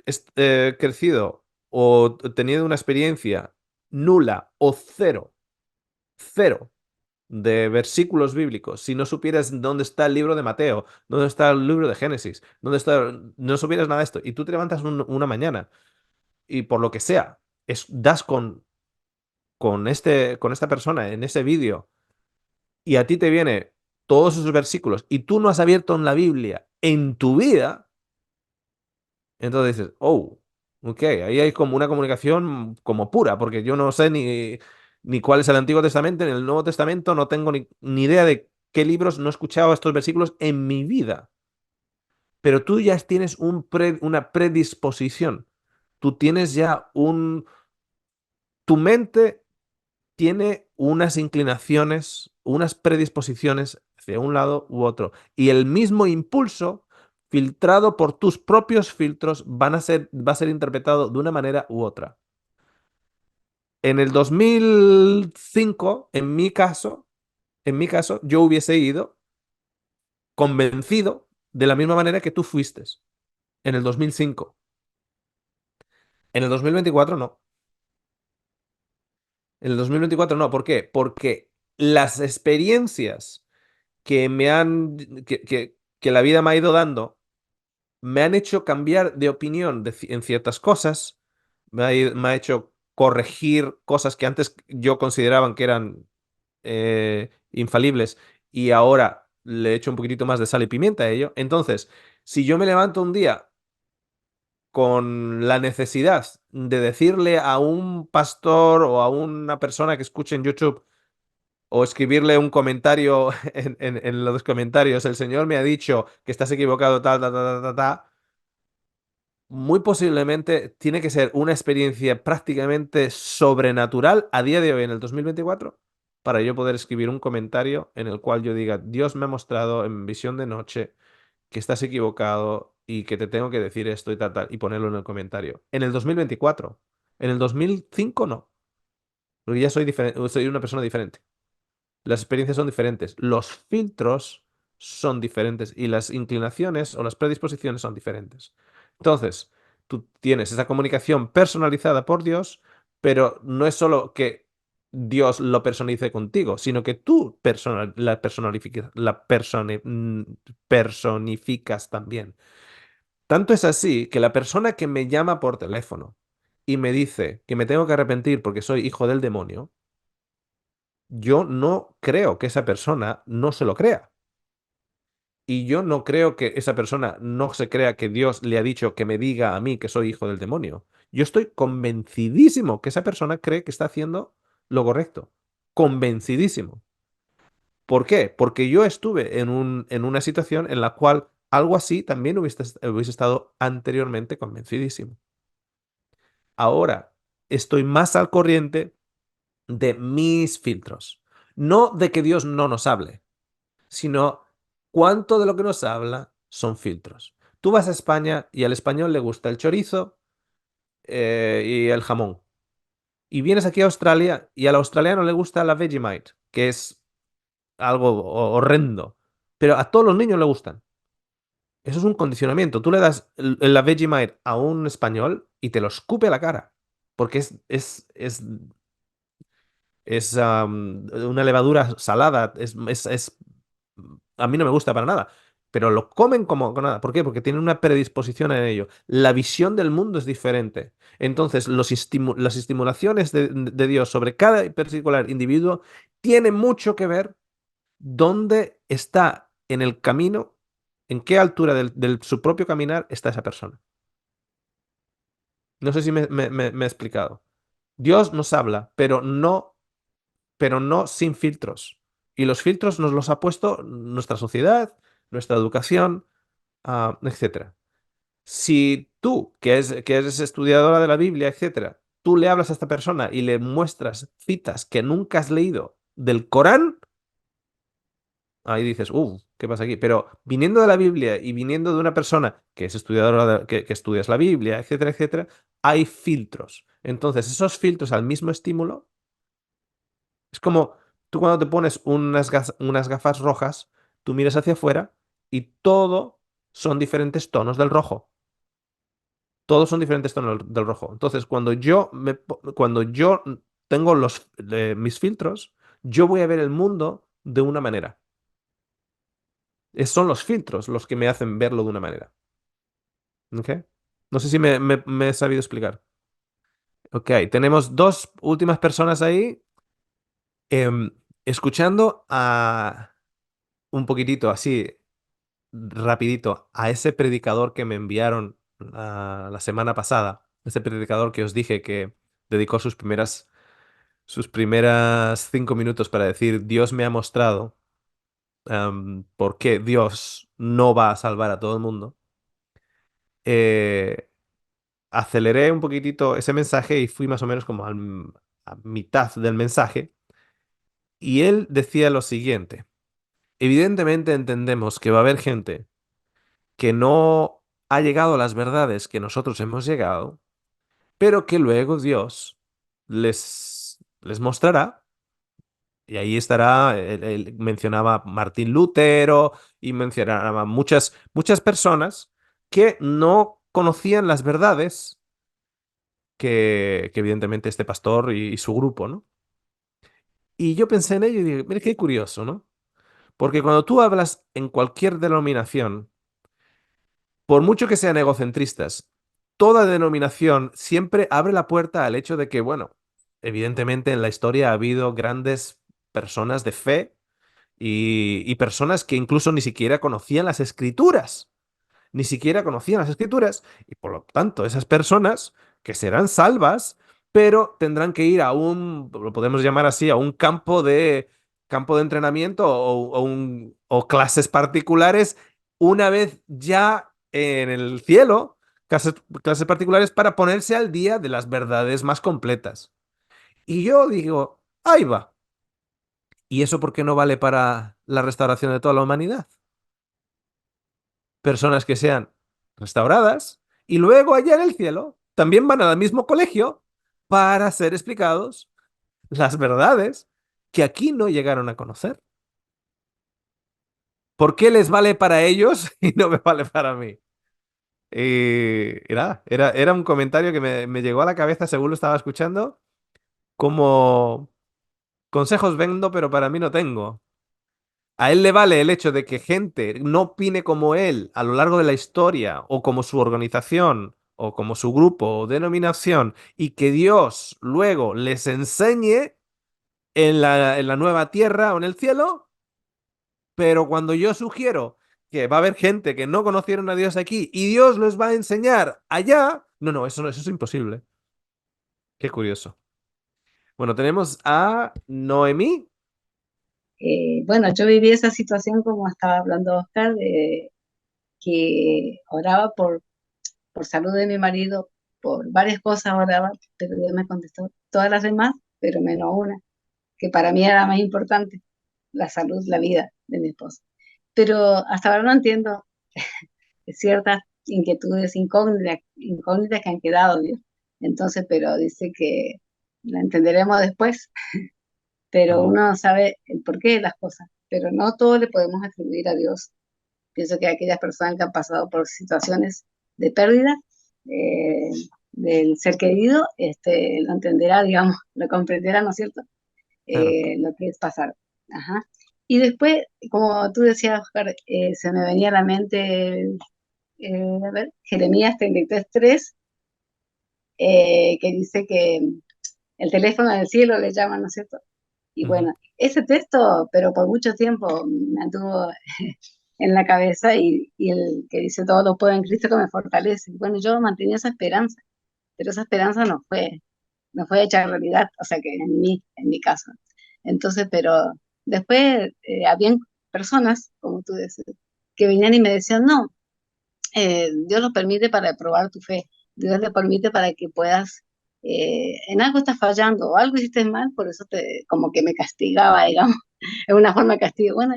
crecido o tenido una experiencia nula o cero de versículos bíblicos, si no supieras dónde está el libro de Mateo, dónde está el libro de Génesis, no supieras nada de esto, y tú te levantas una mañana y por lo que sea, das con esta persona en ese vídeo y a ti te viene todos esos versículos y tú no has abierto en la Biblia en tu vida. Entonces dices, oh, ok, ahí hay como una comunicación como pura, porque yo no sé ni cuál es el Antiguo Testamento, ni el Nuevo Testamento, no tengo ni idea de qué libros, no he escuchado estos versículos en mi vida. Pero tú ya tienes una predisposición, tú tienes ya tu mente tiene unas inclinaciones, unas predisposiciones hacia un lado u otro. Y el mismo impulso, filtrado por tus propios filtros, va a ser interpretado de una manera u otra. En el 2005, en mi caso, yo hubiese ido convencido de la misma manera que tú fuiste en el 2005. En el 2024 no. En el 2024 no. ¿Por qué? Porque las experiencias que que la vida me ha ido dando, me han hecho cambiar de opinión en ciertas cosas, me ha hecho corregir cosas que antes yo consideraban que eran infalibles y ahora le echo un poquitito más de sal y pimienta a ello. Entonces, si yo me levanto un día con la necesidad de decirle a un pastor o a una persona que escuche en YouTube, o escribirle un comentario en los comentarios, el Señor me ha dicho que estás equivocado, tal, tal, tal, tal, tal, muy posiblemente tiene que ser una experiencia prácticamente sobrenatural a día de hoy, en el 2024, para yo poder escribir un comentario en el cual yo diga, Dios me ha mostrado en visión de noche que estás equivocado y que te tengo que decir esto y tal, tal, y ponerlo en el comentario. En el 2024, en el 2005 no, porque ya soy una persona diferente. Las experiencias son diferentes, los filtros son diferentes y las inclinaciones o las predisposiciones son diferentes. Entonces, tú tienes esa comunicación personalizada por Dios, pero no es solo que Dios lo personalice contigo, sino que tú personificas también. Tanto es así que la persona que me llama por teléfono y me dice que me tengo que arrepentir porque soy hijo del demonio, yo no creo que esa persona no se lo crea. Y yo no creo que esa persona no se crea que Dios le ha dicho que me diga a mí que soy hijo del demonio. Yo estoy convencidísimo que esa persona cree que está haciendo lo correcto. Convencidísimo. ¿Por qué? Porque yo estuve en una situación en la cual algo así también hubiese estado anteriormente convencidísimo. Ahora estoy más al corriente de mis filtros. No de que Dios no nos hable, sino cuánto de lo que nos habla son filtros. Tú vas a España y al español le gusta el chorizo y el jamón. Y vienes aquí a Australia y al australiano le gusta la Vegemite, que es algo horrendo. Pero a todos los niños le gustan. Eso es un condicionamiento. Tú le das la Vegemite a un español y te lo escupe a la cara. Porque es una levadura salada. A mí no me gusta para nada. Pero lo comen como con nada. ¿Por qué? Porque tienen una predisposición a ello. La visión del mundo es diferente. Entonces, las estimulaciones de Dios sobre cada particular individuo tienen mucho que ver dónde está en el camino, en qué altura su propio caminar está esa persona. No sé si me he explicado. Dios nos habla, pero no sin filtros. Y los filtros nos los ha puesto nuestra sociedad, nuestra educación, etcétera. Si tú, que eres estudiadora de la Biblia, etcétera, tú le hablas a esta persona y le muestras citas que nunca has leído del Corán, ahí dices, ¿qué pasa aquí? Pero viniendo de la Biblia y viniendo de una persona que es estudiadora, que estudias la Biblia, etcétera, etcétera, hay filtros. Entonces, esos filtros al mismo estímulo, es como tú cuando te pones unas gafas rojas, tú miras hacia afuera y todo son diferentes tonos del rojo. Todos son diferentes tonos del rojo. Entonces, cuando yo tengo mis filtros, yo voy a ver el mundo de una manera. Son los filtros los que me hacen verlo de una manera. ¿Ok? No sé si me he sabido explicar. Ok, tenemos dos últimas personas ahí em, escuchando a un poquitito así, rapidito, a ese predicador que me enviaron la semana pasada. Ese predicador que os dije que dedicó sus primeras 5 minutos para decir, Dios me ha mostrado por qué Dios no va a salvar a todo el mundo. Eh, Aceleré un poquitito ese mensaje y fui más o menos como a mitad del mensaje. Y él decía lo siguiente. Evidentemente entendemos que va a haber gente que no ha llegado a las verdades que nosotros hemos llegado, pero que luego Dios les mostrará. Y ahí estará, él mencionaba Martín Lutero y mencionaba muchas personas que no conocían las verdades que evidentemente este pastor y su grupo, ¿no? Y yo pensé en ello y dije, mira qué curioso, ¿no? Porque cuando tú hablas en cualquier denominación, por mucho que sean egocentristas, toda denominación siempre abre la puerta al hecho de que, bueno, evidentemente en la historia ha habido grandes personas de fe y personas que incluso ni siquiera conocían las escrituras. Ni siquiera conocían las escrituras y por lo tanto esas personas que serán salvas, pero tendrán que ir lo podemos llamar así, a un campo de entrenamiento o clases particulares una vez ya en el cielo, clases particulares para ponerse al día de las verdades más completas. Y yo digo, ahí va. ¿Y eso por qué no vale para la restauración de toda la humanidad? Personas que sean restauradas y luego allá en el cielo también van al mismo colegio para ser explicados las verdades que aquí no llegaron a conocer. ¿Por qué les vale para ellos y no me vale para mí? Y nada, era un comentario que me llegó a la cabeza según lo estaba escuchando, como consejos vendo, pero para mí no tengo. A él le vale el hecho de que gente no opine como él a lo largo de la historia, o como su organización, o como su grupo o denominación, y que Dios luego les enseñe en la nueva tierra o en el cielo, pero cuando yo sugiero que va a haber gente que no conocieron a Dios aquí y Dios les va a enseñar allá, no, eso es imposible. Qué curioso. Bueno, tenemos a Noemí. Bueno, yo viví esa situación como estaba hablando Oscar, que oraba por salud de mi marido, por varias cosas oraba, pero Dios me contestó todas las demás, pero menos una, que para mí era la más importante, la salud, la vida de mi esposo. Pero hasta ahora no entiendo ciertas inquietudes incógnitas que han quedado, Dios. Entonces, pero dice que la entenderemos después, pero Ujú. uno sabe el porqué de las cosas, pero no todo le podemos atribuir a Dios. Pienso que aquellas personas que han pasado por situaciones de pérdida eh, del ser querido, lo entenderá, digamos, lo comprenderá, ¿no es cierto? Claro. Lo que es pasar. Ajá. Y después, como tú decías, Oscar, se me venía a la mente, a ver, Jeremías 33:3, que dice que el teléfono del cielo le llaman, ¿no es cierto? Y Ujú. bueno, ese texto, pero por mucho tiempo me anduvo en la cabeza y el que dice todo lo puedo en Cristo que me fortalece. Bueno, yo mantenía esa esperanza, pero esa esperanza no fue hecha realidad, o sea que en mi caso. Entonces, pero después habían personas, como tú dices, que venían y me decían, no, Dios lo permite para probar tu fe, Dios le permite para que puedas, en algo estás fallando o algo hiciste mal, por eso como que me castigaba, digamos, es una forma de castigo. Bueno,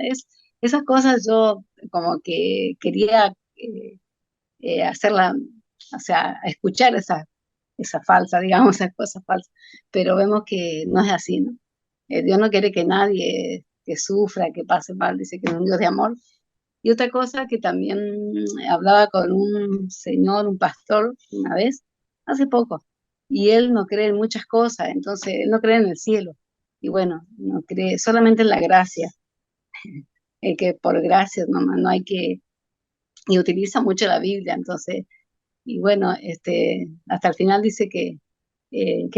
esas cosas yo como que quería hacerla, o sea, escuchar esa falsa, digamos, esas cosas falsas, pero vemos que no es así, ¿no? Dios no quiere que nadie que sufra, que pase mal, dice que es un Dios de amor. Y otra cosa que también hablaba con un señor, un pastor, una vez, hace poco, y él no cree en muchas cosas, entonces él no cree en el cielo, y bueno, no cree solamente en la gracia, que por gracia nomás, no hay que, y utiliza mucho la Biblia, entonces, y bueno, hasta el final dice que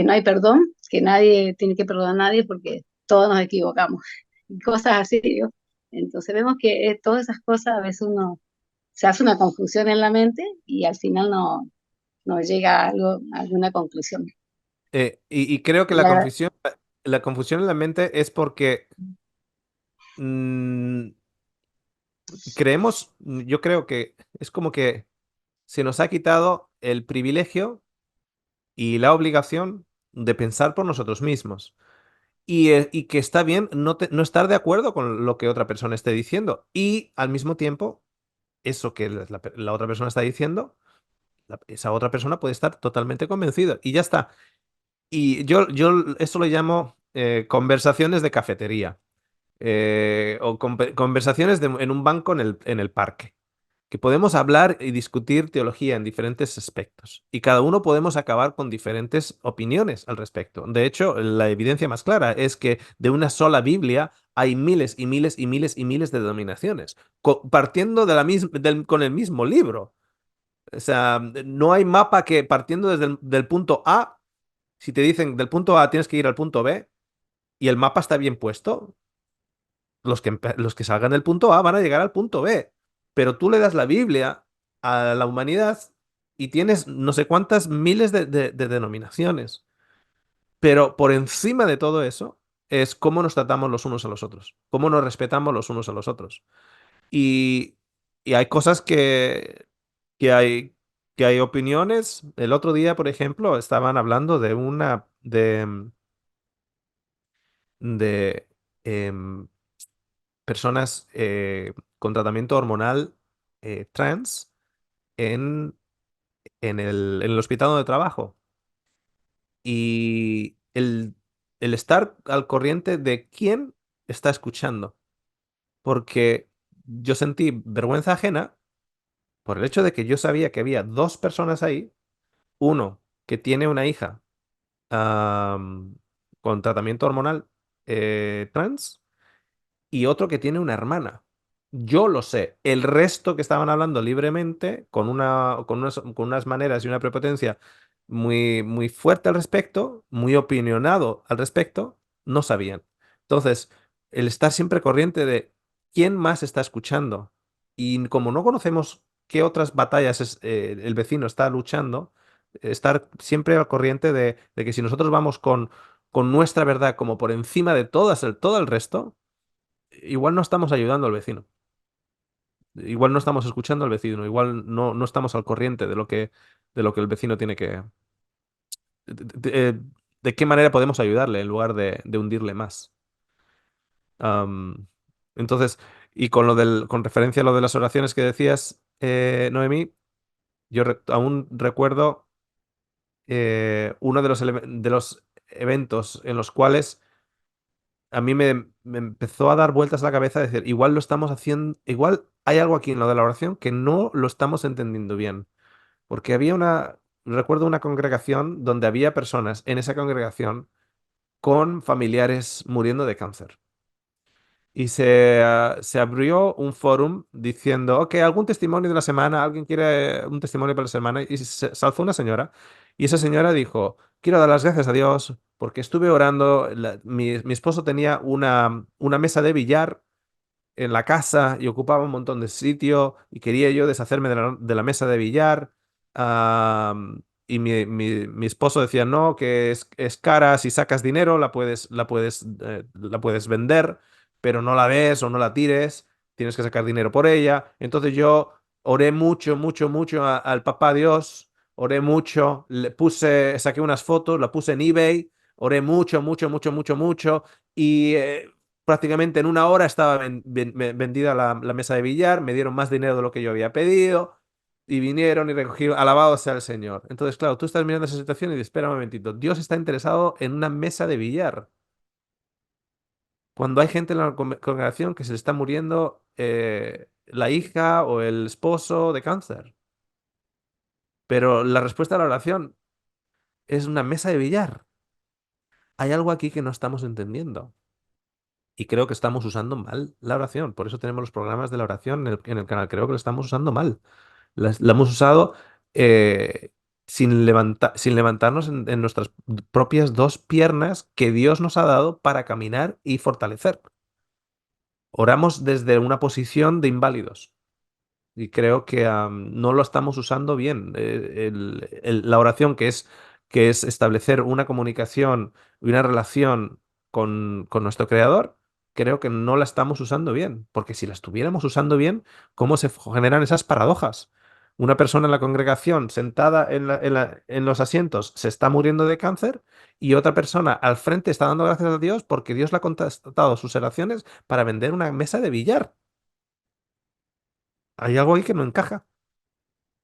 no hay perdón, que nadie tiene que perdonar a nadie porque todos nos equivocamos, y cosas así, ¿no? Entonces vemos que todas esas cosas a veces uno se hace una confusión en la mente y al final no llega a algo, a alguna conclusión. Y creo que Y la- la confusión en la mente es porque mm, yo creo que es como que se nos ha quitado el privilegio y la obligación de pensar por nosotros mismos. Y que está bien no estar de acuerdo con lo que otra persona esté diciendo. Y al mismo tiempo, eso que la otra persona está diciendo, esa otra persona puede estar totalmente convencida. Y ya está. Y yo eso lo llamo conversaciones de cafetería. O conversaciones en un banco en el parque. Que podemos hablar y discutir teología en diferentes aspectos y cada uno podemos acabar con diferentes opiniones al respecto. De hecho, la evidencia más clara es que de una sola Biblia hay miles y miles y miles y miles de denominaciones, partiendo con el mismo libro. O sea, no hay mapa que partiendo desde del punto A, si te dicen del punto A tienes que ir al punto B y el mapa está bien puesto, los que salgan del punto A van a llegar al punto B. Pero tú le das la Biblia a la humanidad y tienes no sé cuántas miles de denominaciones. Pero por encima de todo eso es cómo nos tratamos los unos a los otros, cómo nos respetamos los unos a los otros. Y, y hay cosas que hay, que hay opiniones. El otro día, por ejemplo, estaban hablando de em, personas con tratamiento hormonal trans en, en el hospital donde trabajo. Y el estar al corriente de quién está escuchando. Porque yo sentí vergüenza ajena por el hecho de que yo sabía que había dos personas ahí. Uno que tiene una hija am, con tratamiento hormonal trans y otro que tiene una hermana. Yo lo sé. El resto que estaban hablando libremente, con unas maneras y una prepotencia muy, muy fuerte al respecto, muy opinionado al respecto, no sabían. Entonces, el estar siempre corriente de quién más está escuchando. Y como no conocemos qué otras batallas el vecino está luchando, estar siempre al corriente de que si nosotros vamos con nuestra verdad como por encima de todo el resto, igual no estamos ayudando al vecino. Igual no estamos escuchando al vecino, igual no estamos al corriente de lo que el vecino tiene que... de qué manera podemos ayudarle en lugar de hundirle más. Am, entonces, y con referencia a lo de las oraciones que decías, Noemí, yo aún recuerdo uno de los eventos en los cuales a mí me empezó a dar vueltas a la cabeza, decir, igual lo estamos haciendo, igual hay algo aquí en lo de la oración que no lo estamos entendiendo bien. Porque recuerdo una congregación donde había personas en esa congregación con familiares muriendo de cáncer. Y se abrió un fórum diciendo, ok, algún testimonio de la semana, alguien quiere un testimonio para la semana. Y se alzó una señora y esa señora dijo, quiero dar las gracias a Dios porque estuve orando, mi esposo tenía una mesa de billar en la casa y ocupaba un montón de sitio y quería yo deshacerme de la mesa de billar. Y mi esposo decía, no, que es cara, si sacas dinero la puedes vender, pero no la des o no la tires, tienes que sacar dinero por ella. Entonces yo oré mucho, mucho, mucho al papá Dios, oré mucho, saqué unas fotos, la puse en eBay, oré mucho, mucho, mucho, mucho, mucho. Y prácticamente en una hora estaba vendida la mesa de billar, me dieron más dinero de lo que yo había pedido y vinieron y recogieron, alabado sea el Señor. Entonces, claro, tú estás mirando esa situación y dices, espera un momentito, Dios está interesado en una mesa de billar. Cuando hay gente en la congregación que se le está muriendo la hija o el esposo de cáncer. Pero la respuesta a la oración es una mesa de billar. Hay algo aquí que no estamos entendiendo. Y creo que estamos usando mal la oración. Por eso tenemos los programas de la oración en el canal. Creo que lo estamos usando mal. La hemos usado eh, sin levantarnos en nuestras propias dos piernas que Dios nos ha dado para caminar y fortalecer. Oramos desde una posición de inválidos. Y creo que no lo estamos usando bien. La oración, que es establecer una comunicación y una relación con nuestro Creador, creo que no la estamos usando bien. Porque si la estuviéramos usando bien, ¿cómo se generan esas paradojas? Una persona en la congregación sentada en los asientos se está muriendo de cáncer y otra persona al frente está dando gracias a Dios porque Dios le ha contestado sus oraciones para vender una mesa de billar. Hay algo ahí que no encaja.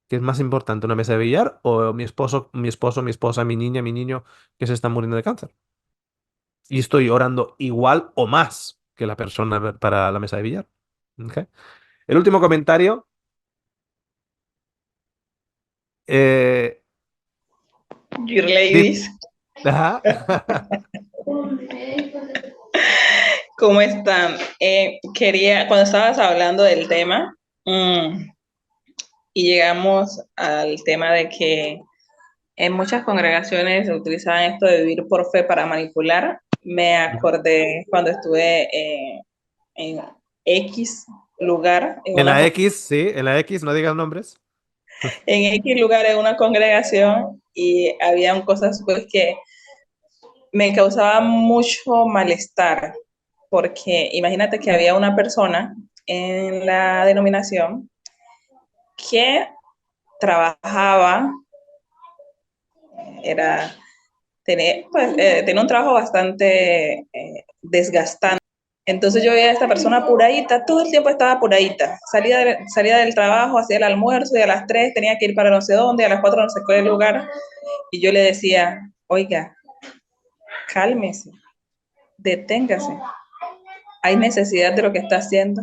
¿Qué es más importante, una mesa de billar o mi esposa, mi niña, mi niño que se está muriendo de cáncer? Y estoy orando igual o más que la persona para la mesa de billar. ¿Ok? El último comentario. eh, Dear di- ladies, Ajá. ¿cómo están? Cuando estabas hablando del tema, y llegamos al tema de que en muchas congregaciones se utilizaban esto de vivir por fe para manipular, me acordé cuando estuve en X lugar, En la X, sí, en la X, no digas nombres. en X lugar en una congregación y habían cosas pues que me causaba mucho malestar, porque imagínate que había una persona en la denominación que trabajaba, era, tenía un trabajo bastante desgastante. Entonces yo veía a esta persona apuradita, todo el tiempo estaba apuradita. Salía del trabajo, hacía el almuerzo y a las 3 tenía que ir para no sé dónde, a las 4 no sé qué lugar. Y yo le decía, oiga, cálmese, deténgase, hay necesidad de lo que está haciendo.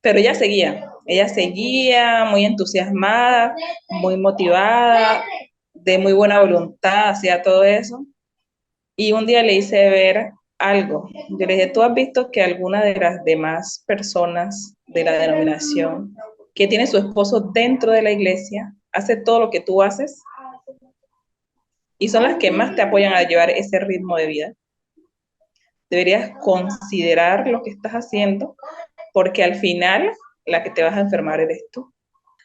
Pero ella seguía muy entusiasmada, muy motivada, de muy buena voluntad, hacía todo eso. Y un día le hice ver algo. Yo le dije, ¿tú has visto que alguna de las demás personas de la denominación que tiene su esposo dentro de la iglesia hace todo lo que tú haces? Y son las que más te apoyan a llevar ese ritmo de vida. Deberías considerar lo que estás haciendo, porque al final la que te vas a enfermar eres tú.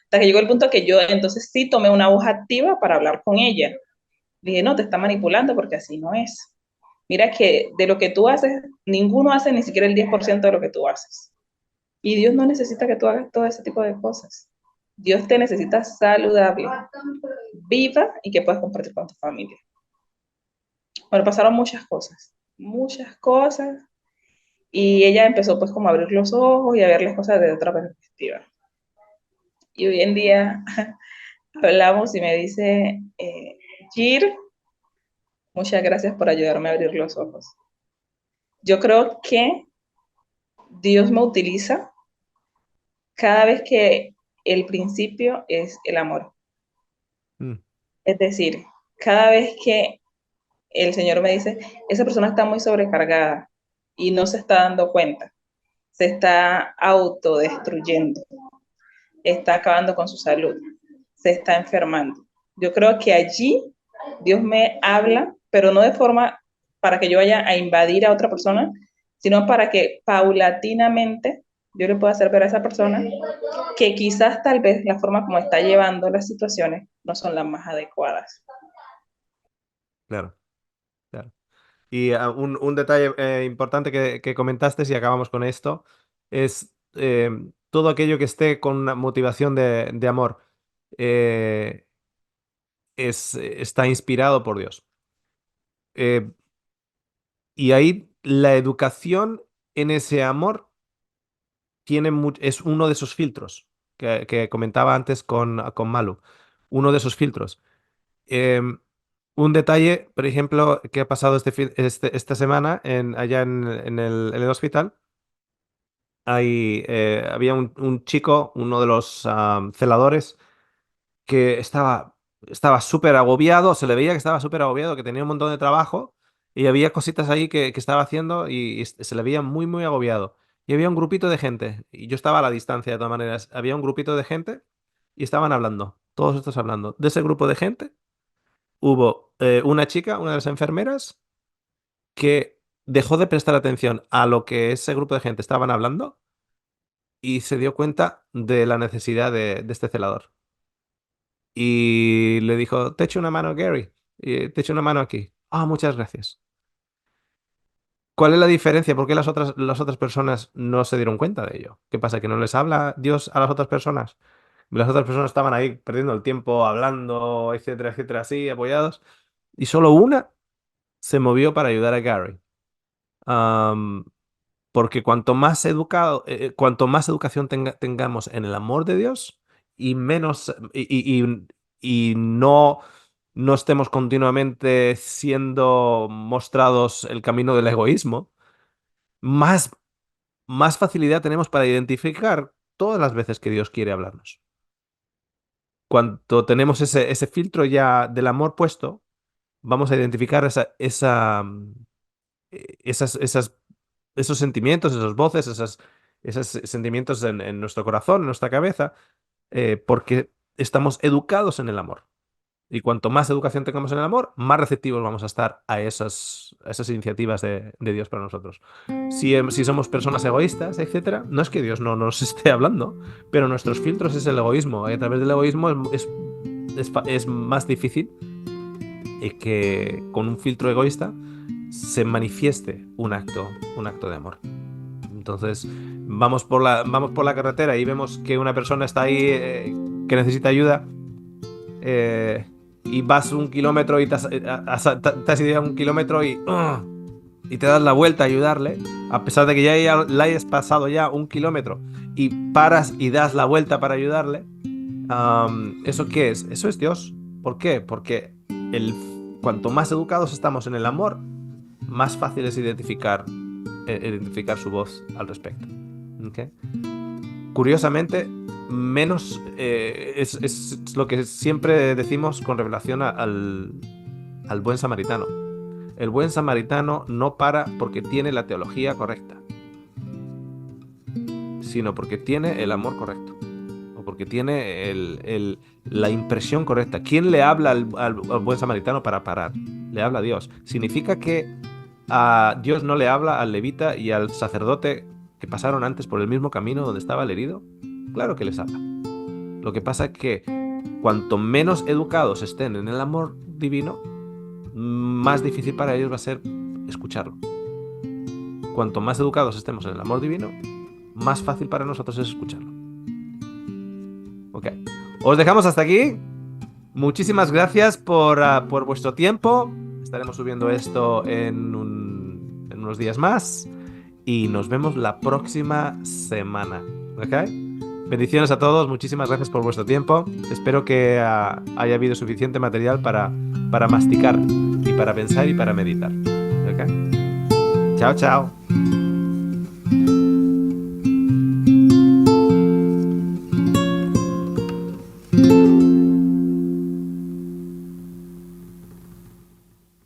Hasta que llegó el punto que yo entonces sí tomé una voz activa para hablar con ella. Dije, no, te está manipulando porque así no es. Mira que de lo que tú haces, ninguno hace ni siquiera el 10% de lo que tú haces. Y Dios no necesita que tú hagas todo ese tipo de cosas. Dios te necesita saludable, viva y que puedas compartir con tu familia. Bueno, pasaron muchas cosas, y ella empezó pues como a abrir los ojos y a ver las cosas desde otra perspectiva. Y hoy en día hablamos y me dice, Gir, muchas gracias por ayudarme a abrir los ojos. Yo creo que Dios me utiliza cada vez que el principio es el amor. Mm. Es decir, cada vez que el Señor me dice, esa persona está muy sobrecargada y no se está dando cuenta, se está autodestruyendo, está acabando con su salud, se está enfermando. Yo creo que allí Dios me habla, pero no de forma para que yo vaya a invadir a otra persona, sino para que paulatinamente yo le pueda hacer ver a esa persona que quizás tal vez la forma como está llevando las situaciones no son las más adecuadas. Claro, claro. Y un detalle importante que comentaste, si acabamos con esto, es todo aquello que esté con una motivación de amor está inspirado por Dios. Eh, y ahí la educación en ese amor es uno de esos filtros que comentaba antes con Malu. Uno de esos filtros. Em, un detalle, por ejemplo, que ha pasado esta semana allá en el hospital. Había un chico, uno de los celadores, que estaba súper agobiado, se le veía que estaba súper agobiado, que tenía un montón de trabajo y había cositas ahí que estaba haciendo y se le veía muy, muy agobiado. Y había un grupito de gente, y yo estaba a la distancia de todas maneras, había un grupito de gente y estaban hablando, todos estos hablando. De ese grupo de gente hubo una chica, una de las enfermeras, que dejó de prestar atención a lo que ese grupo de gente estaban hablando y se dio cuenta de la necesidad de este celador. Y le dijo, te echo una mano, Gary. Te echo una mano aquí. Ah, muchas gracias. ¿Cuál es la diferencia? ¿Por qué las otras personas no se dieron cuenta de ello? ¿Qué pasa? ¿Que no les habla Dios a las otras personas? Las otras personas estaban ahí perdiendo el tiempo, hablando, etcétera, etcétera, así, apoyados. Y solo una se movió para ayudar a Gary. Am, Porque cuanto más educación tengamos en el amor de Dios y menos y no estemos continuamente siendo mostrados el camino del egoísmo, más, más facilidad tenemos para identificar todas las veces que Dios quiere hablarnos. Cuando tenemos ese filtro ya del amor puesto, vamos a identificar esos sentimientos, esas voces, esos sentimientos en nuestro corazón, en nuestra cabeza, porque estamos educados en el amor. Y cuanto más educación tengamos en el amor, más receptivos vamos a estar a esas iniciativas de Dios para nosotros. Si somos personas egoístas, etcétera, no es que Dios no nos esté hablando, pero nuestros filtros es el egoísmo. Y a través del egoísmo es más difícil que con un filtro egoísta se manifieste un acto de amor. Entonces, vamos por la carretera y vemos que una persona está ahí que necesita ayuda, y vas 1 kilómetro y te has ido 1 kilómetro y te das la vuelta a ayudarle, a pesar de que ya la hayas pasado ya 1 kilómetro y paras y das la vuelta para ayudarle. ¿Eso qué es? Eso es Dios. ¿Por qué? Porque cuanto más educados estamos en el amor, más fácil es identificar su voz al respecto. ¿Okay? Curiosamente, menos es lo que siempre decimos con revelación al buen samaritano. El buen samaritano no para porque tiene la teología correcta, sino porque tiene el amor correcto, o porque tiene la impresión correcta. ¿Quién le habla al buen samaritano para parar? Le habla a Dios. Significa que a Dios no le habla al levita y al sacerdote que pasaron antes por el mismo camino donde estaba el herido. Claro que les habla. Lo que pasa es que cuanto menos educados estén en el amor divino, más difícil para ellos va a ser escucharlo. Cuanto más educados estemos en el amor divino, más fácil para nosotros es escucharlo. Ok. Os dejamos hasta aquí. Muchísimas gracias por vuestro tiempo. Estaremos subiendo esto en unos días más. Y nos vemos la próxima semana. ¿Ok? Bendiciones a todos. Muchísimas gracias por vuestro tiempo. Espero que haya habido suficiente material para masticar y para pensar y para meditar. ¿Ok? Chao, chao.